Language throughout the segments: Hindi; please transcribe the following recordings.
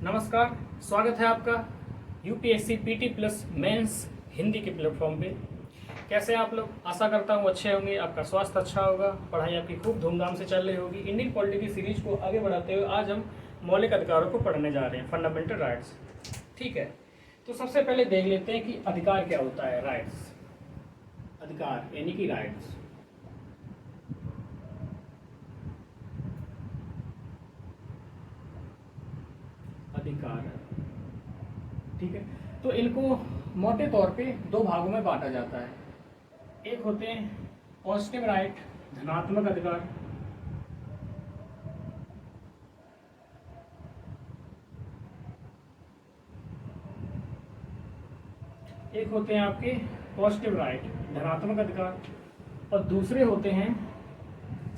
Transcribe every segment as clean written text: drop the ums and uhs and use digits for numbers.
नमस्कार, स्वागत है आपका UPSC PT plus mains Hindi के प्लेटफॉर्म पे। कैसे हैं आप लोग? आशा करता हूँ अच्छे होंगे, आपका स्वास्थ्य अच्छा होगा, पढ़ाई आपकी खूब धूमधाम से चल रही होगी। इंडियन पॉलिटी की सीरीज को आगे बढ़ाते हुए आज हम मौलिक अधिकारों को पढ़ने जा रहे हैं, फंडामेंटल राइट्स। ठीक है, तो सबसे पहले देख लेते हैं कि अधिकार क्या होता है। राइट्स, अधिकार यानी कि राइट्स। अधिकार, ठीक है, तो इनको मोटे तौर पे दो भागों में बांटा जाता है। एक होते हैं पॉजिटिव राइट, धनात्मक अधिकार, एक होते हैं आपके पॉजिटिव राइट, धनात्मक अधिकार, और दूसरे होते हैं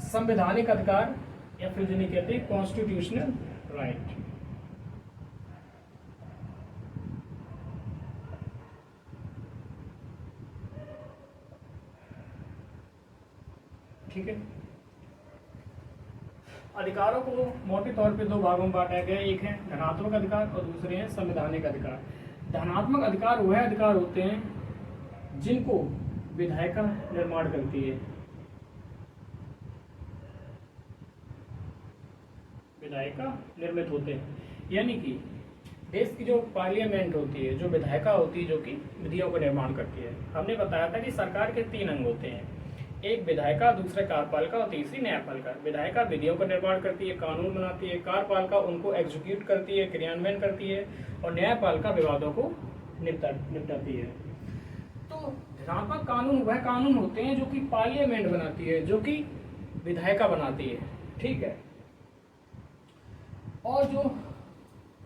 संवैधानिक अधिकार या फिर जिन्हें कहते हैं कॉन्स्टिट्यूशनल राइट। ठीक है, अधिकारों को मोटे तौर पे दो भागों में बांटा गया। एक है धनात्मक अधिकार और दूसरे हैं संवैधानिक अधिकार। धनात्मक अधिकार वह अधिकार होते हैं जिनको विधायिका निर्माण करती है। विधायिका निर्मित होते हैं, यानी कि देश की जो पार्लियामेंट होती है, जो विधायिका होती है, जो कि विधियों को निर्माण करती है। हमने बताया था कि सरकार के तीन अंग होते हैं, एक विधायिका, दूसरा कार्यपालिका और तीसरी न्यायपालिका। विधायिका विधियों का निर्माण करती है, कानून बनाती है, कार्यपालिका उनको एग्जीक्यूट करती है, क्रियान्वयन करती है, और न्यायपालिका विवादों को निपटाती है। तो धनात्मक कानून वह कानून होते हैं जो कि पार्लियामेंट बनाती है, जो कि विधायिका बनाती है। ठीक है, और जो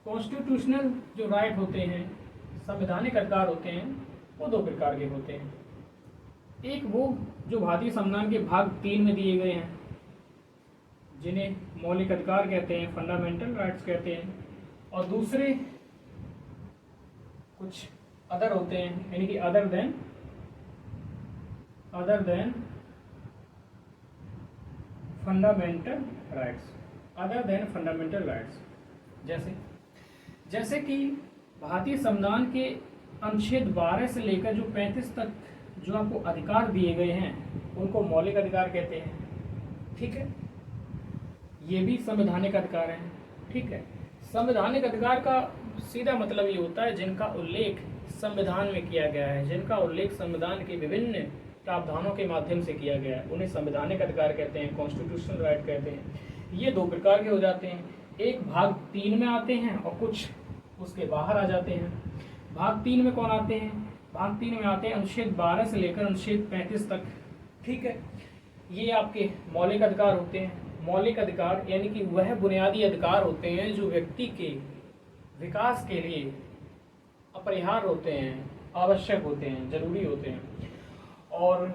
कॉन्स्टिट्यूशनल जो राइट होते हैं, संवैधानिक अधिकार होते हैं, वो दो प्रकार के होते हैं। एक वो जो भारतीय संविधान के भाग 3 में दिए गए हैं, जिन्हें मौलिक अधिकार कहते हैं, फंडामेंटल राइट्स कहते हैं, और दूसरे कुछ अदर होते हैं, यानी कि other than fundamental rights, other than fundamental rights. जैसे कि भारतीय संविधान के अनुच्छेद 12 से लेकर जो 35 तक जो आपको अधिकार दिए गए हैं, उनको मौलिक अधिकार कहते हैं। ठीक है, ये भी संवैधानिक अधिकार हैं। ठीक है, संवैधानिक अधिकार का सीधा मतलब ये होता है जिनका उल्लेख संविधान में किया गया है, जिनका उल्लेख संविधान के विभिन्न प्रावधानों के माध्यम से किया गया है, उन्हें संवैधानिक अधिकार कहते हैं, कॉन्स्टिट्यूशनल राइट कहते हैं। ये दो प्रकार के हो जाते हैं, एक भाग 3 में आते हैं और कुछ उसके बाहर आ जाते हैं। भाग 3 में कौन आते हैं? भाग 3 में आते हैं अनुच्छेद 12 से लेकर अनुच्छेद 35 तक। ठीक है, ये आपके मौलिक अधिकार होते हैं। मौलिक अधिकार यानी कि वह बुनियादी अधिकार होते हैं जो व्यक्ति के विकास के लिए अपरिहार्य होते हैं, आवश्यक होते हैं, जरूरी होते हैं। और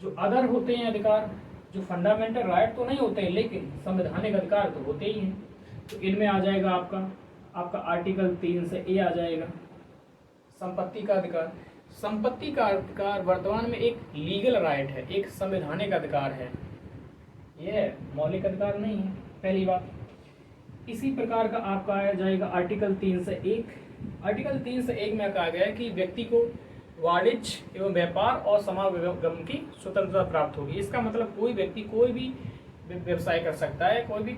जो अदर होते हैं अधिकार, जो फंडामेंटल राइट तो नहीं होते हैं लेकिन संवैधानिक अधिकार तो होते ही हैं। तो इनमें आ जाएगा आपका आर्टिकल 3 से ए आ जाएगा, संपत्ति का अधिकार। संपत्ति का अधिकार वर्तमान में एक लीगल राइट है, एक संवैधानिक अधिकार है, यह मौलिक अधिकार नहीं है, पहली बात। इसी प्रकार का आपका आ जाएगा आर्टिकल 3 से 1। आर्टिकल 3 से 1 में कहा गया है कि व्यक्ति को वाणिज्य एवं व्यापार और समागम की स्वतंत्रता प्राप्त होगी। इसका मतलब कोई व्यक्ति कोई भी व्यवसाय कर सकता है, कोई भी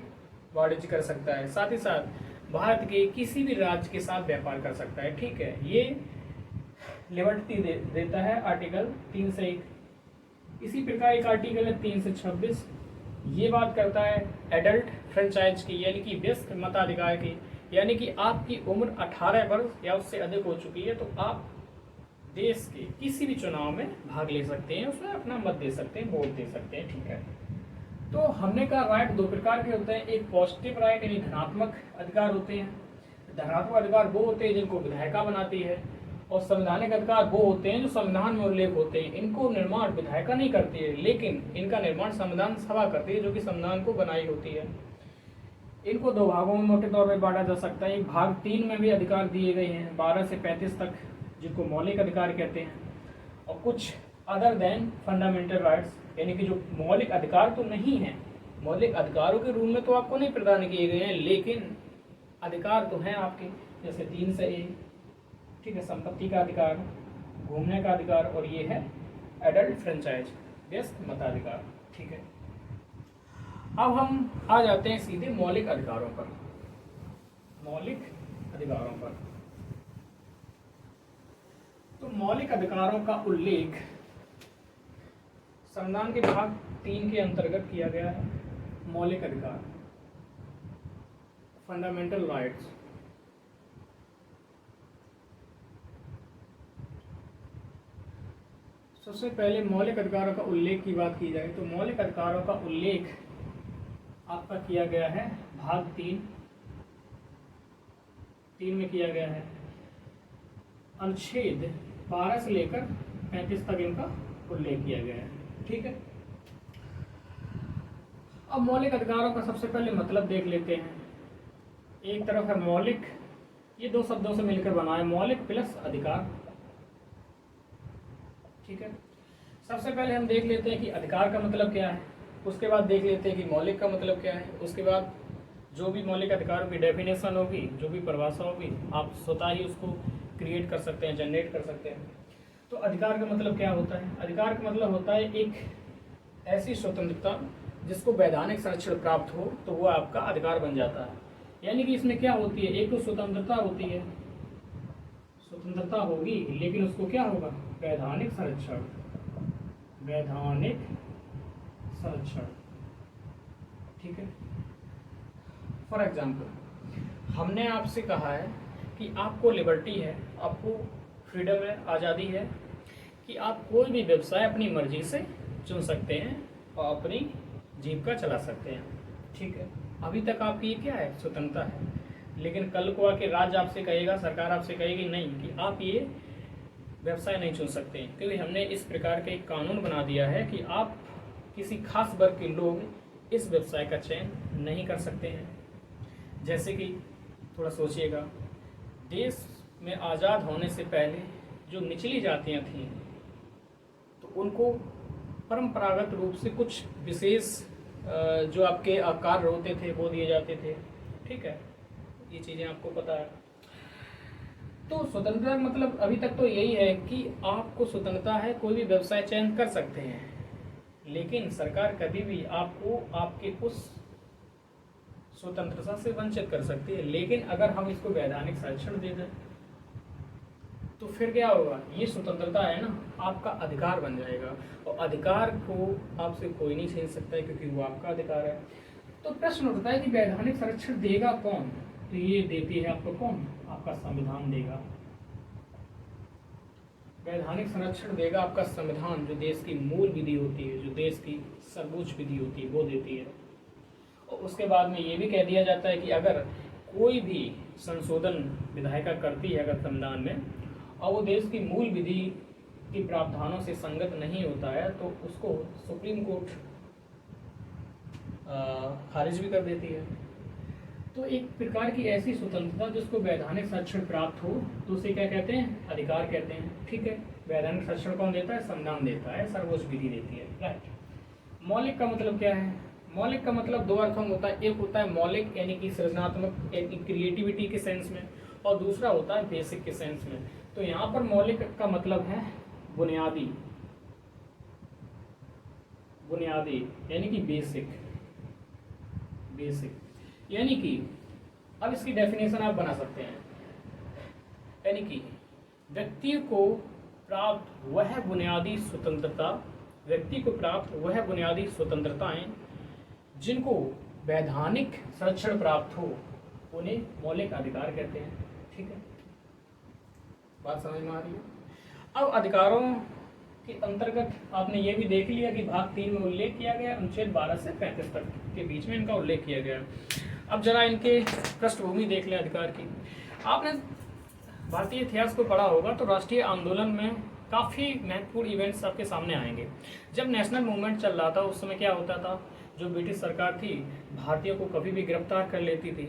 वाणिज्य कर सकता है, साथ ही साथ भारत के किसी भी राज्य के साथ व्यापार कर सकता है। ठीक है, ये लिबर्टी देता है आर्टिकल 3 से 1। इसी प्रकार एक आर्टिकल है 3 से 26, ये बात करता है एडल्ट फ्रेंचाइज की, यानी कि वयस्क मताधिकार की। यानी कि आपकी उम्र 18 वर्ष या उससे अधिक हो चुकी है तो आप देश के किसी भी चुनाव में भाग ले सकते हैं, उसमें अपना मत दे सकते हैं, वोट दे सकते हैं। ठीक है, तो हमने कहा राइट दो प्रकार के होते हैं, एक पॉजिटिव राइट यानी धनात्मक अधिकार होते हैं। धनात्मक अधिकार वो होते हैं जिनको विधायिका बनाती है, और संवैधानिक अधिकार वो होते हैं जो संविधान में उल्लेख होते हैं। इनको निर्माण विधायिका नहीं करती है लेकिन इनका निर्माण संविधान सभा करती है, जो कि संविधान को बनाई होती है। इनको दो भागों में मोटे तौर पर बांटा जा सकता है। एक भाग 3 में भी अधिकार दिए गए हैं 12 से 35 तक, जिनको मौलिक अधिकार कहते हैं, और कुछ अदर देन फंडामेंटल राइट्स, यानी कि जो मौलिक अधिकार तो नहीं है, मौलिक अधिकारों के रूप में तो आपको नहीं प्रदान किए गए हैं लेकिन अधिकार तो हैं आपके, जैसे 3 से A, ठीक है, संपत्ति का अधिकार, घूमने का अधिकार, और ये है एडल्ट फ्रेंचाइज, वयस्क मताधिकार, ठीक है। अब हम आ जाते हैं सीधे मौलिक अधिकारों पर। मौलिक अधिकारों पर तो मौलिक अधिकारों का उल्लेख संविधान के भाग 3 के अंतर्गत किया गया है। मौलिक अधिकार, फंडामेंटल राइट्स। सबसे पहले मौलिक अधिकारों का उल्लेख की बात की जाए तो मौलिक अधिकारों का उल्लेख आपका किया गया है भाग 3 में किया गया है। अनुच्छेद 12 से लेकर 35 तक इनका उल्लेख किया गया है, ठीक है। अब मौलिक अधिकारों का सबसे पहले मतलब देख लेते हैं। एक तरफ है मौलिक, ये 2 शब्दों से मिलकर बना है, मौलिक प्लस अधिकार, ठीक है। सबसे पहले हम देख लेते हैं कि अधिकार का मतलब क्या है, उसके बाद देख लेते हैं कि मौलिक का मतलब क्या है, उसके बाद जो भी मौलिक अधिकारों की डेफिनेशन होगी, जो भी परिभाषा होगी, आप स्वतः ही उसको क्रिएट कर सकते हैं, जनरेट कर सकते हैं। तो अधिकार का मतलब क्या होता है? अधिकार का मतलब होता है एक ऐसी स्वतंत्रता जिसको वैधानिक संरक्षण प्राप्त हो तो वो आपका अधिकार बन जाता है। यानी कि इसमें क्या होती है, एक तो स्वतंत्रता होती है, स्वतंत्रता होगी, लेकिन उसको क्या होगा, वैधानिक संरक्षण, वैधानिक संरक्षण, ठीक है। फॉर एग्जाम्पल, हमने आपसे कहा है कि आपको लिबर्टी है, आपको फ्रीडम है, आज़ादी है कि आप कोई भी व्यवसाय अपनी मर्जी से चुन सकते हैं और अपनी जीविका चला सकते हैं, ठीक है। अभी तक आपकी ये क्या है, स्वतंत्रता है। लेकिन कल को आके राज्य आपसे कहेगा, सरकार आपसे कहेगी नहीं कि आप ये व्यवसाय नहीं चुन सकते हैं, क्योंकि हमने इस प्रकार का एक कानून बना दिया है कि आप किसी खास वर्ग के लोग इस व्यवसाय का चयन नहीं कर सकते हैं। जैसे कि थोड़ा सोचिएगा, देश में आज़ाद होने से पहले जो निचली जातियां थीं तो उनको परंपरागत रूप से कुछ विशेष जो आपके कार्य होते थे वो दिए जाते थे, ठीक है। ये चीज़ें आपको पता है। तो स्वतंत्रता मतलब अभी तक तो यही है कि आपको स्वतंत्रता है, कोई भी व्यवसाय चयन कर सकते हैं, लेकिन सरकार कभी भी आपको आपके उस स्वतंत्रता से वंचित कर सकती है। लेकिन अगर हम इसको वैधानिक संरक्षण दे दें तो फिर क्या होगा, ये स्वतंत्रता है ना, आपका अधिकार बन जाएगा, और अधिकार को आपसे कोई नहीं छीन सकता है क्योंकि वो आपका अधिकार है। तो प्रश्न उठता है कि वैधानिक संरक्षण देगा कौन? तो ये देती है आपको कौन? आपका संविधान देगा। वैधानिक संरक्षण देगा आपका संविधान, जो देश की मूल विधि होती है, जो देश की सर्वोच्च विधि होती है, वो देती है। और उसके बाद में ये भी कह दिया जाता है कि अगर कोई भी संशोधन विधायिका करती है अगर संविधान में, और वो देश की मूल विधि के प्रावधानों से संगत नहीं होता है, तो उसको सुप्रीम कोर्ट खारिज भी कर देती है। तो एक प्रकार की ऐसी स्वतंत्रता जिसको वैधानिक संरक्षण प्राप्त हो तो उसे क्या कहते हैं, अधिकार कहते हैं, ठीक है। वैधानिक संरक्षण कौन देता है? संविधान देता है, सर्वोच्च विधि देती है, राइट। मौलिक का मतलब क्या है? मौलिक का मतलब 2 अर्थों में होता है। एक होता है मौलिक यानी कि सृजनात्मक, यानी क्रिएटिविटी के सेंस में, और दूसरा होता है बेसिक के सेंस में। तो यहाँ पर मौलिक का मतलब है बुनियादी, बुनियादी यानी कि बेसिक, बेसिक यानी कि अब इसकी डेफिनेशन आप बना सकते हैं, यानी कि व्यक्ति को प्राप्त वह बुनियादी स्वतंत्रता, व्यक्ति को प्राप्त वह बुनियादी स्वतंत्रताएं जिनको वैधानिक संरक्षण प्राप्त हो उन्हें मौलिक अधिकार कहते हैं, ठीक है। बात समझ में आ रही है? अब अधिकारों के अंतर्गत आपने ये भी देख लिया कि भाग 3 में उल्लेख किया गया, अनुच्छेद 12 से 35 तक के बीच में इनका उल्लेख किया गया। अब जरा इनके पृष्ठभूमि देख लें अधिकार की। आपने भारतीय इतिहास को पढ़ा होगा तो राष्ट्रीय आंदोलन में काफ़ी महत्वपूर्ण इवेंट्स आपके सामने आएंगे। जब नेशनल मूवमेंट चल रहा था उस समय क्या होता था, जो ब्रिटिश सरकार थी भारतीयों को कभी भी गिरफ्तार कर लेती थी,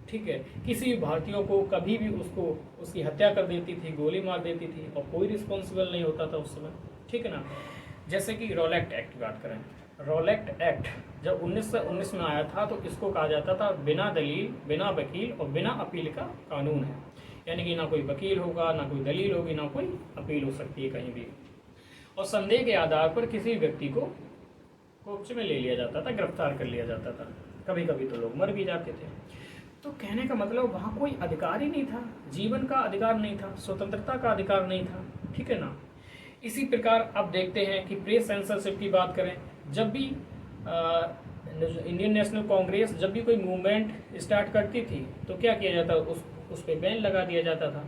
ठीक है। किसी भी भारतीयों को कभी भी उसको उसकी हत्या कर देती थी, गोली मार देती थी, और कोई रिस्पॉन्सिबल नहीं होता था उस समय, ठीक है ना। जैसे कि रॉलेट एक्ट की बात करें, रॉलेट एक्ट जब 1919 में आया था तो इसको कहा जाता था बिना दलील, बिना वकील और बिना अपील का कानून है। यानी कि ना कोई वकील होगा, ना कोई दलील होगी, ना कोई अपील हो सकती है कहीं भी। और संदेह के आधार पर किसी व्यक्ति को कोर्ट में ले लिया जाता था, गिरफ्तार कर लिया जाता था। कभी कभी तो लोग मर भी जाते थे। तो कहने का मतलब वहाँ कोई अधिकार ही नहीं था, जीवन का अधिकार नहीं था, स्वतंत्रता का अधिकार नहीं था, ठीक है ना। इसी प्रकार अब देखते हैं कि प्रेस सेंसरशिप की बात करें। जब भी इंडियन नेशनल कांग्रेस जब भी कोई मूवमेंट स्टार्ट करती थी तो क्या किया जाता, उस पर बैन लगा दिया जाता था।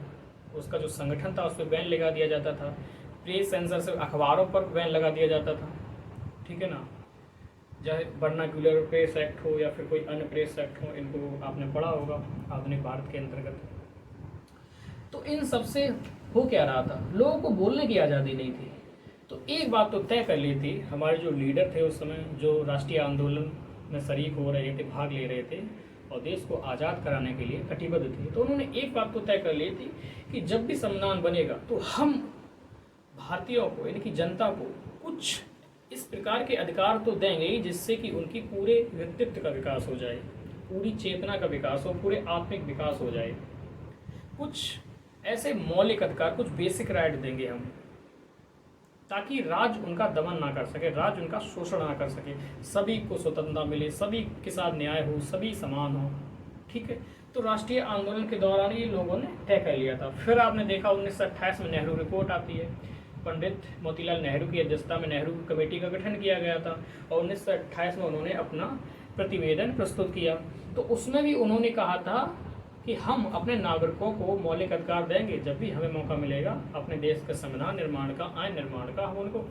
उसका जो संगठन था उस पर बैन लगा दिया जाता था। प्रेस सेंसरशिप, अखबारों पर बैन लगा दिया जाता था, ठीक है ना। चाहे वर्नाक्यूलर प्रेस एक्ट हो या फिर कोई अन्य प्रेस एक्ट हो, इनको आपने पढ़ा होगा आधुनिक भारत के अंतर्गत। तो इन सब से हो क्या रहा था, लोगों को बोलने की आज़ादी नहीं थी। तो एक बात तो तय कर ली थी हमारे जो लीडर थे उस समय, जो राष्ट्रीय आंदोलन में शरीक हो रहे थे, भाग ले रहे थे और देश को आज़ाद कराने के लिए कटिबद्ध थे। तो उन्होंने एक बात तो तय कर ली थी कि जब भी संविधान बनेगा तो हम भारतीयों को, यानी कि जनता को, कुछ इस प्रकार के अधिकार तो देंगे जिससे कि उनकी पूरे व्यक्तित्व का विकास हो जाए, पूरी चेतना का विकास हो, पूरे आत्मिक विकास हो जाए। कुछ ऐसे मौलिक अधिकार, कुछ बेसिक राइट देंगे हम, ताकि राज उनका दमन ना कर सके, राज उनका शोषण ना कर सके, सभी को स्वतंत्रता मिले, सभी के साथ न्याय हो, सभी समान हो, ठीक है। तो राष्ट्रीय आंदोलन के दौरान ये लोगों ने तय कर लिया था। फिर आपने देखा 1928 में नेहरू रिपोर्ट आती है। पंडित मोतीलाल नेहरू की अध्यक्षता में नेहरू कमेटी का गठन किया गया था और 1928 में उन्होंने अपना प्रतिवेदन प्रस्तुत किया। तो उसमें भी उन्होंने कहा था कि हम अपने नागरिकों को मौलिक अधिकार देंगे, जब भी हमें मौका मिलेगा अपने देश के संविधान निर्माण का, आईन निर्माण का, हम उनको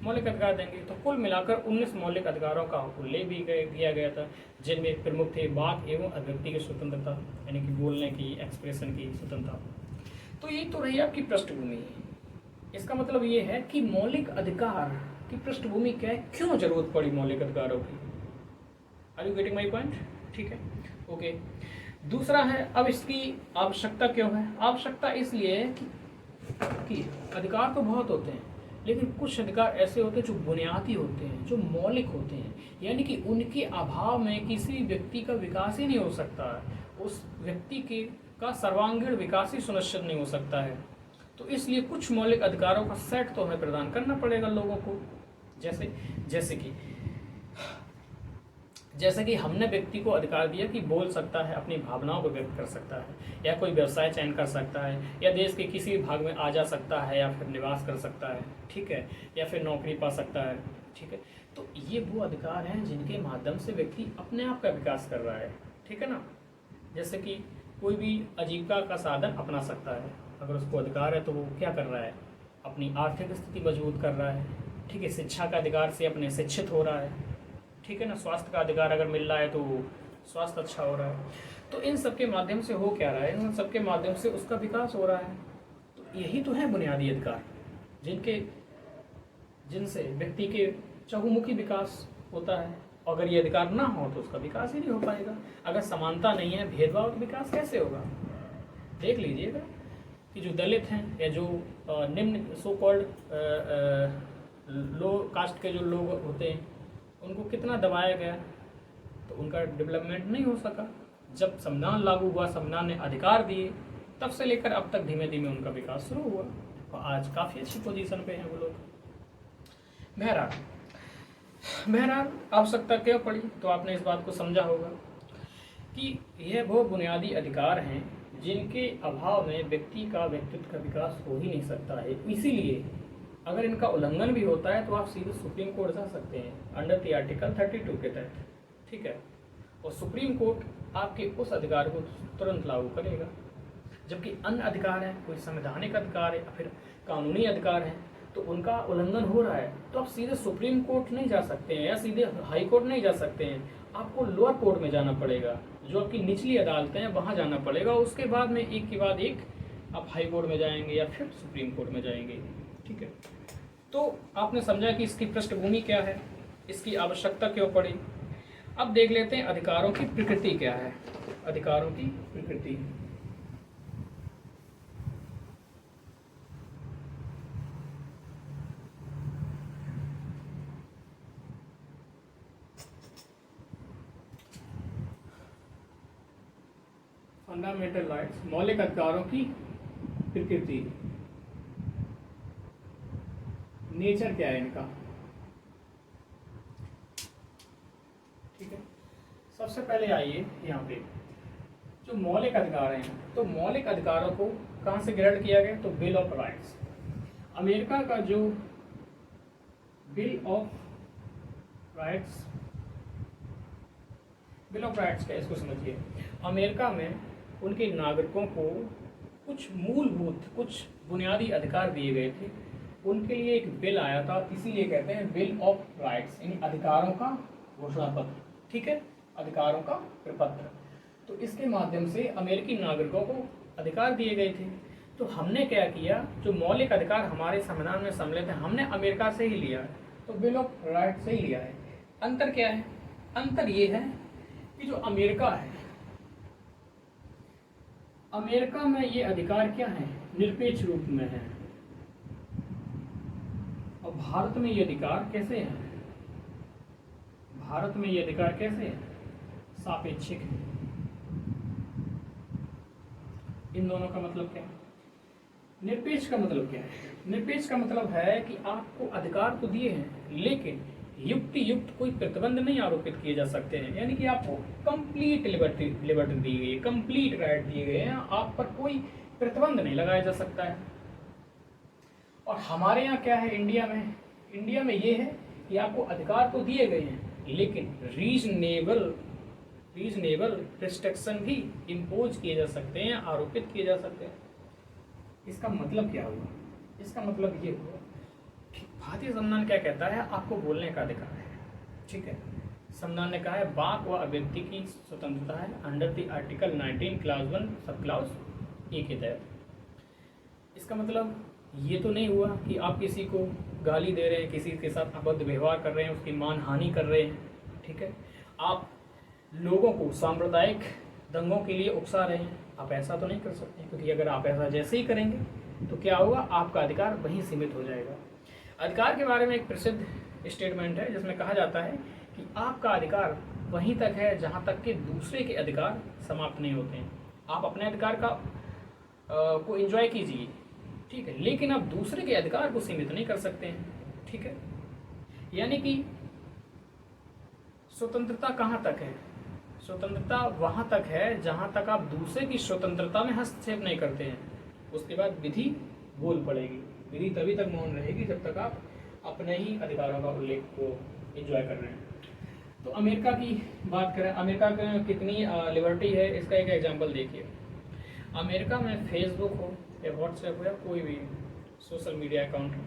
मौलिक अधिकार देंगे। तो कुल मिलाकर 19 मौलिक अधिकारों का उल्लेख भी किया गया था, जिनमें प्रमुख थे वाक एवं अभिव्यक्ति की स्वतंत्रता, यानी कि बोलने की, एक्सप्रेशन की स्वतंत्रता। तो ये तो रही आपकी पृष्ठभूमि। इसका मतलब ये है कि मौलिक अधिकार की पृष्ठभूमि क्या है, क्यों जरूरत पड़ी मौलिक अधिकारों की। Are you getting my point? ठीक है, ओके। दूसरा है, अब इसकी आवश्यकता क्यों है? आवश्यकता इसलिए है कि अधिकार तो बहुत होते हैं, लेकिन कुछ अधिकार ऐसे होते हैं जो बुनियादी होते हैं, जो मौलिक होते हैं, यानी कि उनके अभाव में किसी व्यक्ति का विकास ही नहीं हो सकता है, उस व्यक्ति के का सर्वांगीण विकास ही सुनिश्चित नहीं हो सकता है। तो इसलिए कुछ मौलिक अधिकारों का सेट तो हमें प्रदान करना पड़ेगा लोगों को। जैसे कि हमने व्यक्ति को अधिकार दिया कि बोल सकता है, अपनी भावनाओं को व्यक्त कर सकता है, या कोई व्यवसाय चयन कर सकता है, या देश के किसी भी भाग में आ जा सकता है, या फिर निवास कर सकता है, ठीक है, या फिर नौकरी पा सकता है, ठीक है। तो ये वो अधिकार हैं जिनके माध्यम से व्यक्ति अपने आप का विकास कर रहा है, ठीक है ना। जैसे कि कोई भी आजीविका का साधन अपना सकता है, अगर उसको अधिकार है तो वो क्या कर रहा है, अपनी आर्थिक स्थिति मजबूत कर रहा है, ठीक है। शिक्षा का अधिकार से अपने शिक्षित हो रहा है, ठीक है ना। स्वास्थ्य का अधिकार अगर मिल रहा है तो स्वास्थ्य अच्छा हो रहा है। तो इन सब के माध्यम से हो क्या रहा है, इन सब के माध्यम से उसका विकास हो रहा है। तो यही तो है बुनियादी अधिकार, जिनसे व्यक्ति के चहुमुखी विकास होता है। अगर ये अधिकार ना हो तो उसका विकास ही नहीं हो पाएगा। अगर समानता नहीं है, भेदभाव, तो विकास कैसे होगा? देख लीजिएगा कि जो दलित हैं या जो निम्न सो कॉल्ड लो कास्ट के जो लोग होते हैं, उनको कितना दबाया गया, तो उनका डेवलपमेंट नहीं हो सका। जब संविधान लागू हुआ, संविधान ने अधिकार दिए, तब से लेकर अब तक धीमे धीमे उनका विकास शुरू हुआ और आज काफ़ी अच्छी पोजीशन पे हैं वो लोग। बहरहाल आवश्यकता क्यों पड़ी, तो आपने इस बात को समझा होगा कि यह वो बुनियादी अधिकार हैं जिनके अभाव में व्यक्ति का व्यक्तित्व का विकास हो ही नहीं सकता है। इसीलिए अगर इनका उल्लंघन भी होता है तो आप सीधे सुप्रीम कोर्ट जा सकते हैं अंडर द आर्टिकल 32 के तहत, ठीक है। और सुप्रीम कोर्ट आपके उस अधिकार को तुरंत लागू करेगा। जबकि अन्य अधिकार हैं, कोई संवैधानिक अधिकार है या फिर कानूनी अधिकार है, तो उनका उल्लंघन हो रहा है तो आप सीधे सुप्रीम कोर्ट नहीं जा सकते हैं या सीधे हाई कोर्ट नहीं जा सकते हैं, आपको लोअर कोर्ट में जाना पड़ेगा, जो आपकी निचली अदालतें हैं वहाँ जाना पड़ेगा। उसके बाद में एक के बाद एक आप हाई कोर्ट में जाएंगे या फिर सुप्रीम कोर्ट में जाएंगे, ठीक है। तो आपने समझा कि इसकी पृष्ठभूमि क्या है, इसकी आवश्यकता क्यों पड़ी। अब देख लेते हैं अधिकारों की प्रकृति क्या है। अधिकारों की प्रकृति, फंडामेंटल राइट्स, मौलिक अधिकारों की प्रकृति, नेचर क्या है इनका। ठीक है, सबसे पहले आइए यहाँ पे जो मौलिक अधिकार हैं, तो मौलिक अधिकारों को कहाँ से ग्रहण किया गया, तो बिल ऑफ राइट्स। अमेरिका का जो bill of rights, bill of rights क्या है इसको समझिए। अमेरिका में उनके नागरिकों को कुछ मूलभूत, कुछ बुनियादी अधिकार दिए गए थे, उनके लिए एक बिल आया था, इसीलिए कहते हैं बिल ऑफ राइट्स, यानी अधिकारों का घोषणा पत्र। ठीक है, अधिकारों का प्रपत्र। तो इसके माध्यम से अमेरिकी नागरिकों को अधिकार दिए गए थे। तो हमने क्या किया, जो मौलिक अधिकार हमारे संविधान में सम्मिलित हैं, हमने अमेरिका से ही लिया है, तो बिल ऑफ राइट्स से ही लिया है। अंतर क्या है, अंतर ये है कि जो अमेरिका है, अमेरिका में ये अधिकार क्या है, निरपेक्ष रूप में है, और भारत में ये अधिकार कैसे है, भारत में ये अधिकार कैसे है, सापेक्षिक है। इन दोनों का मतलब क्या है, निरपेक्ष का मतलब क्या है, निरपेक्ष का मतलब है कि आपको अधिकार तो दिए हैं, लेकिन युक्ति युक्त कोई प्रतिबंध नहीं आरोपित किए जा सकते हैं, यानी कि आपको कंप्लीट लिबर्टी दी गई है, कंप्लीट राइट दिए गए हैं, आप पर कोई प्रतिबंध नहीं लगाया जा सकता है। और हमारे यहाँ क्या है इंडिया में, इंडिया में ये है कि आपको अधिकार तो दिए गए हैं, लेकिन रीजनेबल रिस्ट्रिक्शन भी इम्पोज किए जा सकते हैं, आरोपित किए जा सकते हैं। इसका मतलब क्या हुआ, इसका मतलब ये हुआ, भारतीय संविधान क्या कहता है, आपको बोलने का अधिकार है। ठीक है, संविधान ने कहा है वाक व अभिव्यक्ति की स्वतंत्रता है अंडर द आर्टिकल 19 क्लास 1 सब क्लास ए के तहत। इसका मतलब ये तो नहीं हुआ कि आप किसी को गाली दे रहे हैं, किसी के साथ अभद्र व्यवहार कर रहे हैं, उसकी मानहानि कर रहे हैं। ठीक है, आप लोगों को सांप्रदायिक दंगों के लिए उकसा रहे हैं, आप ऐसा तो नहीं कर सकते, क्योंकि अगर आप ऐसा जैसे ही करेंगे तो क्या होगा, आपका अधिकार वहीं सीमित हो जाएगा। अधिकार के बारे में एक प्रसिद्ध स्टेटमेंट है जिसमें कहा जाता है कि आपका अधिकार वहीं तक है जहां तक कि दूसरे के अधिकार समाप्त नहीं होते हैं। आप अपने अधिकार का को एंजॉय कीजिए, ठीक है, लेकिन आप दूसरे के अधिकार को सीमित नहीं कर सकते हैं। ठीक है, यानी कि स्वतंत्रता कहाँ तक है, स्वतंत्रता वहाँ तक है जहाँ तक आप दूसरे की स्वतंत्रता में हस्तक्षेप नहीं करते हैं। उसके बाद विधि बोल पड़ेगी, विधि तभी तक मौन रहेगी जब तक आप अपने ही अधिकारों का उल्लेख को एंजॉय कर रहे हैं। तो अमेरिका की बात करें, अमेरिका में कितनी लिबर्टी है, इसका एक एग्जांपल देखिए। अमेरिका में फेसबुक हो या व्हाट्सएप हो या कोई भी सोशल मीडिया अकाउंट हो,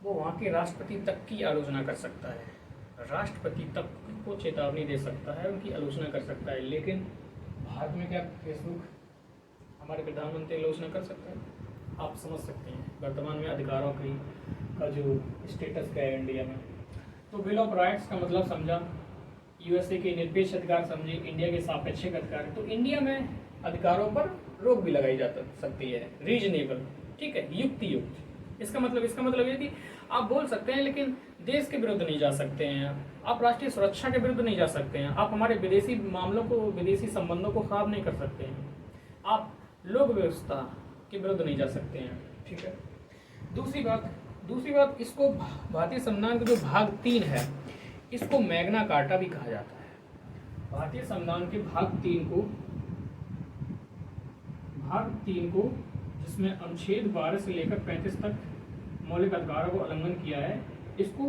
वो वहाँ के राष्ट्रपति तक की आलोचना कर सकता है, राष्ट्रपति तक को चेतावनी दे सकता है, उनकी आलोचना कर सकता है। लेकिन भारत में क्या फेसबुक हमारे प्रधानमंत्री आलोचना कर सकते हैं? आप समझ सकते हैं वर्तमान में अधिकारों की का जो स्टेटस क्या है इंडिया में। तो बिल ऑफ राइट्स का मतलब समझा, यूएसए के निरपेक्ष अधिकार समझे, इंडिया के सापेक्षिक अधिकार। तो इंडिया में अधिकारों पर रोक भी लगाई जा सकती है, रीजनेबल, ठीक है, युक्ति युक्त। इसका मतलब ये कि आप बोल सकते हैं लेकिन देश के विरुद्ध नहीं जा सकते हैं, आप राष्ट्रीय सुरक्षा के विरुद्ध नहीं जा सकते हैं, आप हमारे विदेशी मामलों को, विदेशी संबंधों को खराब नहीं कर सकते हैं, आप लोक व्यवस्था के विरुद्ध नहीं जा सकते हैं। ठीक है, दूसरी बात इसको भारतीय संविधान का जो भाग 3 है, इसको मैग्ना कार्टा भी कहा जाता है। भारतीय संविधान के भाग 3 को जिसमें अनुच्छेद 12 से लेकर 35 तक मौलिक अधिकारों को उल्लंघन किया है, इसको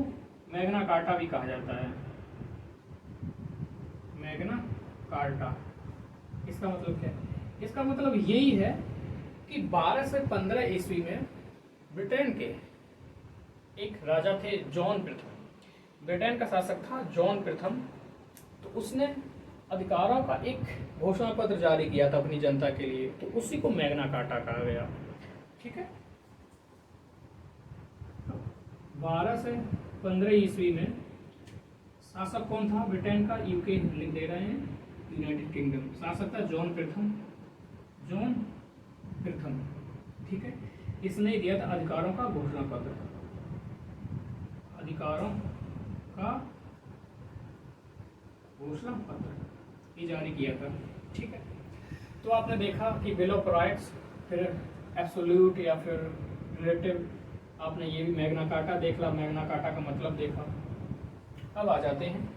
मैग्ना कार्टा भी कहा जाता है। मैग्ना कार्टा, इसका मतलब क्या है? इसका मतलब यही है कि 12 से 15 ईस्वी में ब्रिटेन के एक राजा थे जॉन प्रथम, ब्रिटेन का शासक था जॉन प्रथम। तो उसने अधिकारों का एक घोषणा पत्र जारी किया था अपनी जनता के लिए, तो उसी को मैग्ना कार्टा कहा गया। ठीक है, 12 से 15 ईस्वी में शासक कौन था ब्रिटेन का? यूके लिख दे रहे हैं, यूनाइटेड किंगडम। शासक था जॉन प्रथम। ठीक है, इसने दिया था अधिकारों का घोषणा पत्र, अधिकारों का घोषणा पत्र ये जारी किया था। ठीक है, तो आपने देखा कि बिल ऑफ राइट्स, फिर एब्सोल्यूट या फिर रिलेटिव, आपने ये भी मैग्ना कार्टा देख ला, मैग्ना कार्टा का मतलब देखा। अब आ जाते हैं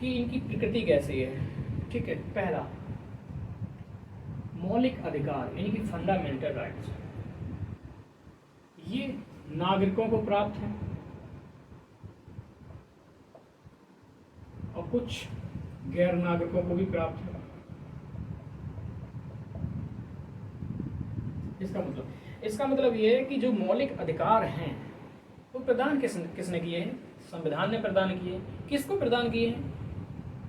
कि इनकी प्रकृति कैसी है। ठीक है, पहला मौलिक अधिकार यानी कि फंडामेंटल राइट्स, ये नागरिकों को प्राप्त है और कुछ गैर नागरिकों को भी प्राप्त है। इसका मतलब ये है कि जो मौलिक अधिकार हैं वो प्रदान किसने किए हैं? संविधान ने प्रदान किए। किसको प्रदान किए हैं?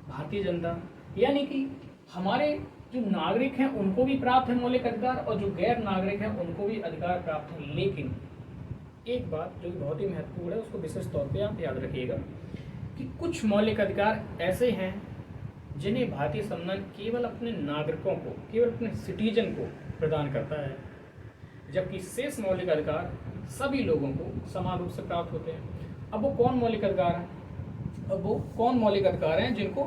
भारतीय जनता। यानी कि हमारे जो नागरिक हैं उनको भी प्राप्त है मौलिक अधिकार और जो गैर नागरिक हैं उनको भी अधिकार प्राप्त है। लेकिन एक बात जो बहुत ही महत्वपूर्ण है, उसको विशेष तौर पे आप याद रखिएगा कि कुछ मौलिक अधिकार ऐसे हैं जिन्हें भारतीय संविधान केवल अपने नागरिकों को, केवल अपने सिटीजन को प्रदान करता है, जबकि शेष मौलिक अधिकार सभी लोगों को समान रूप से प्राप्त होते हैं। अब वो कौन मौलिक अधिकार है? अब वो कौन मौलिक अधिकार हैं जिनको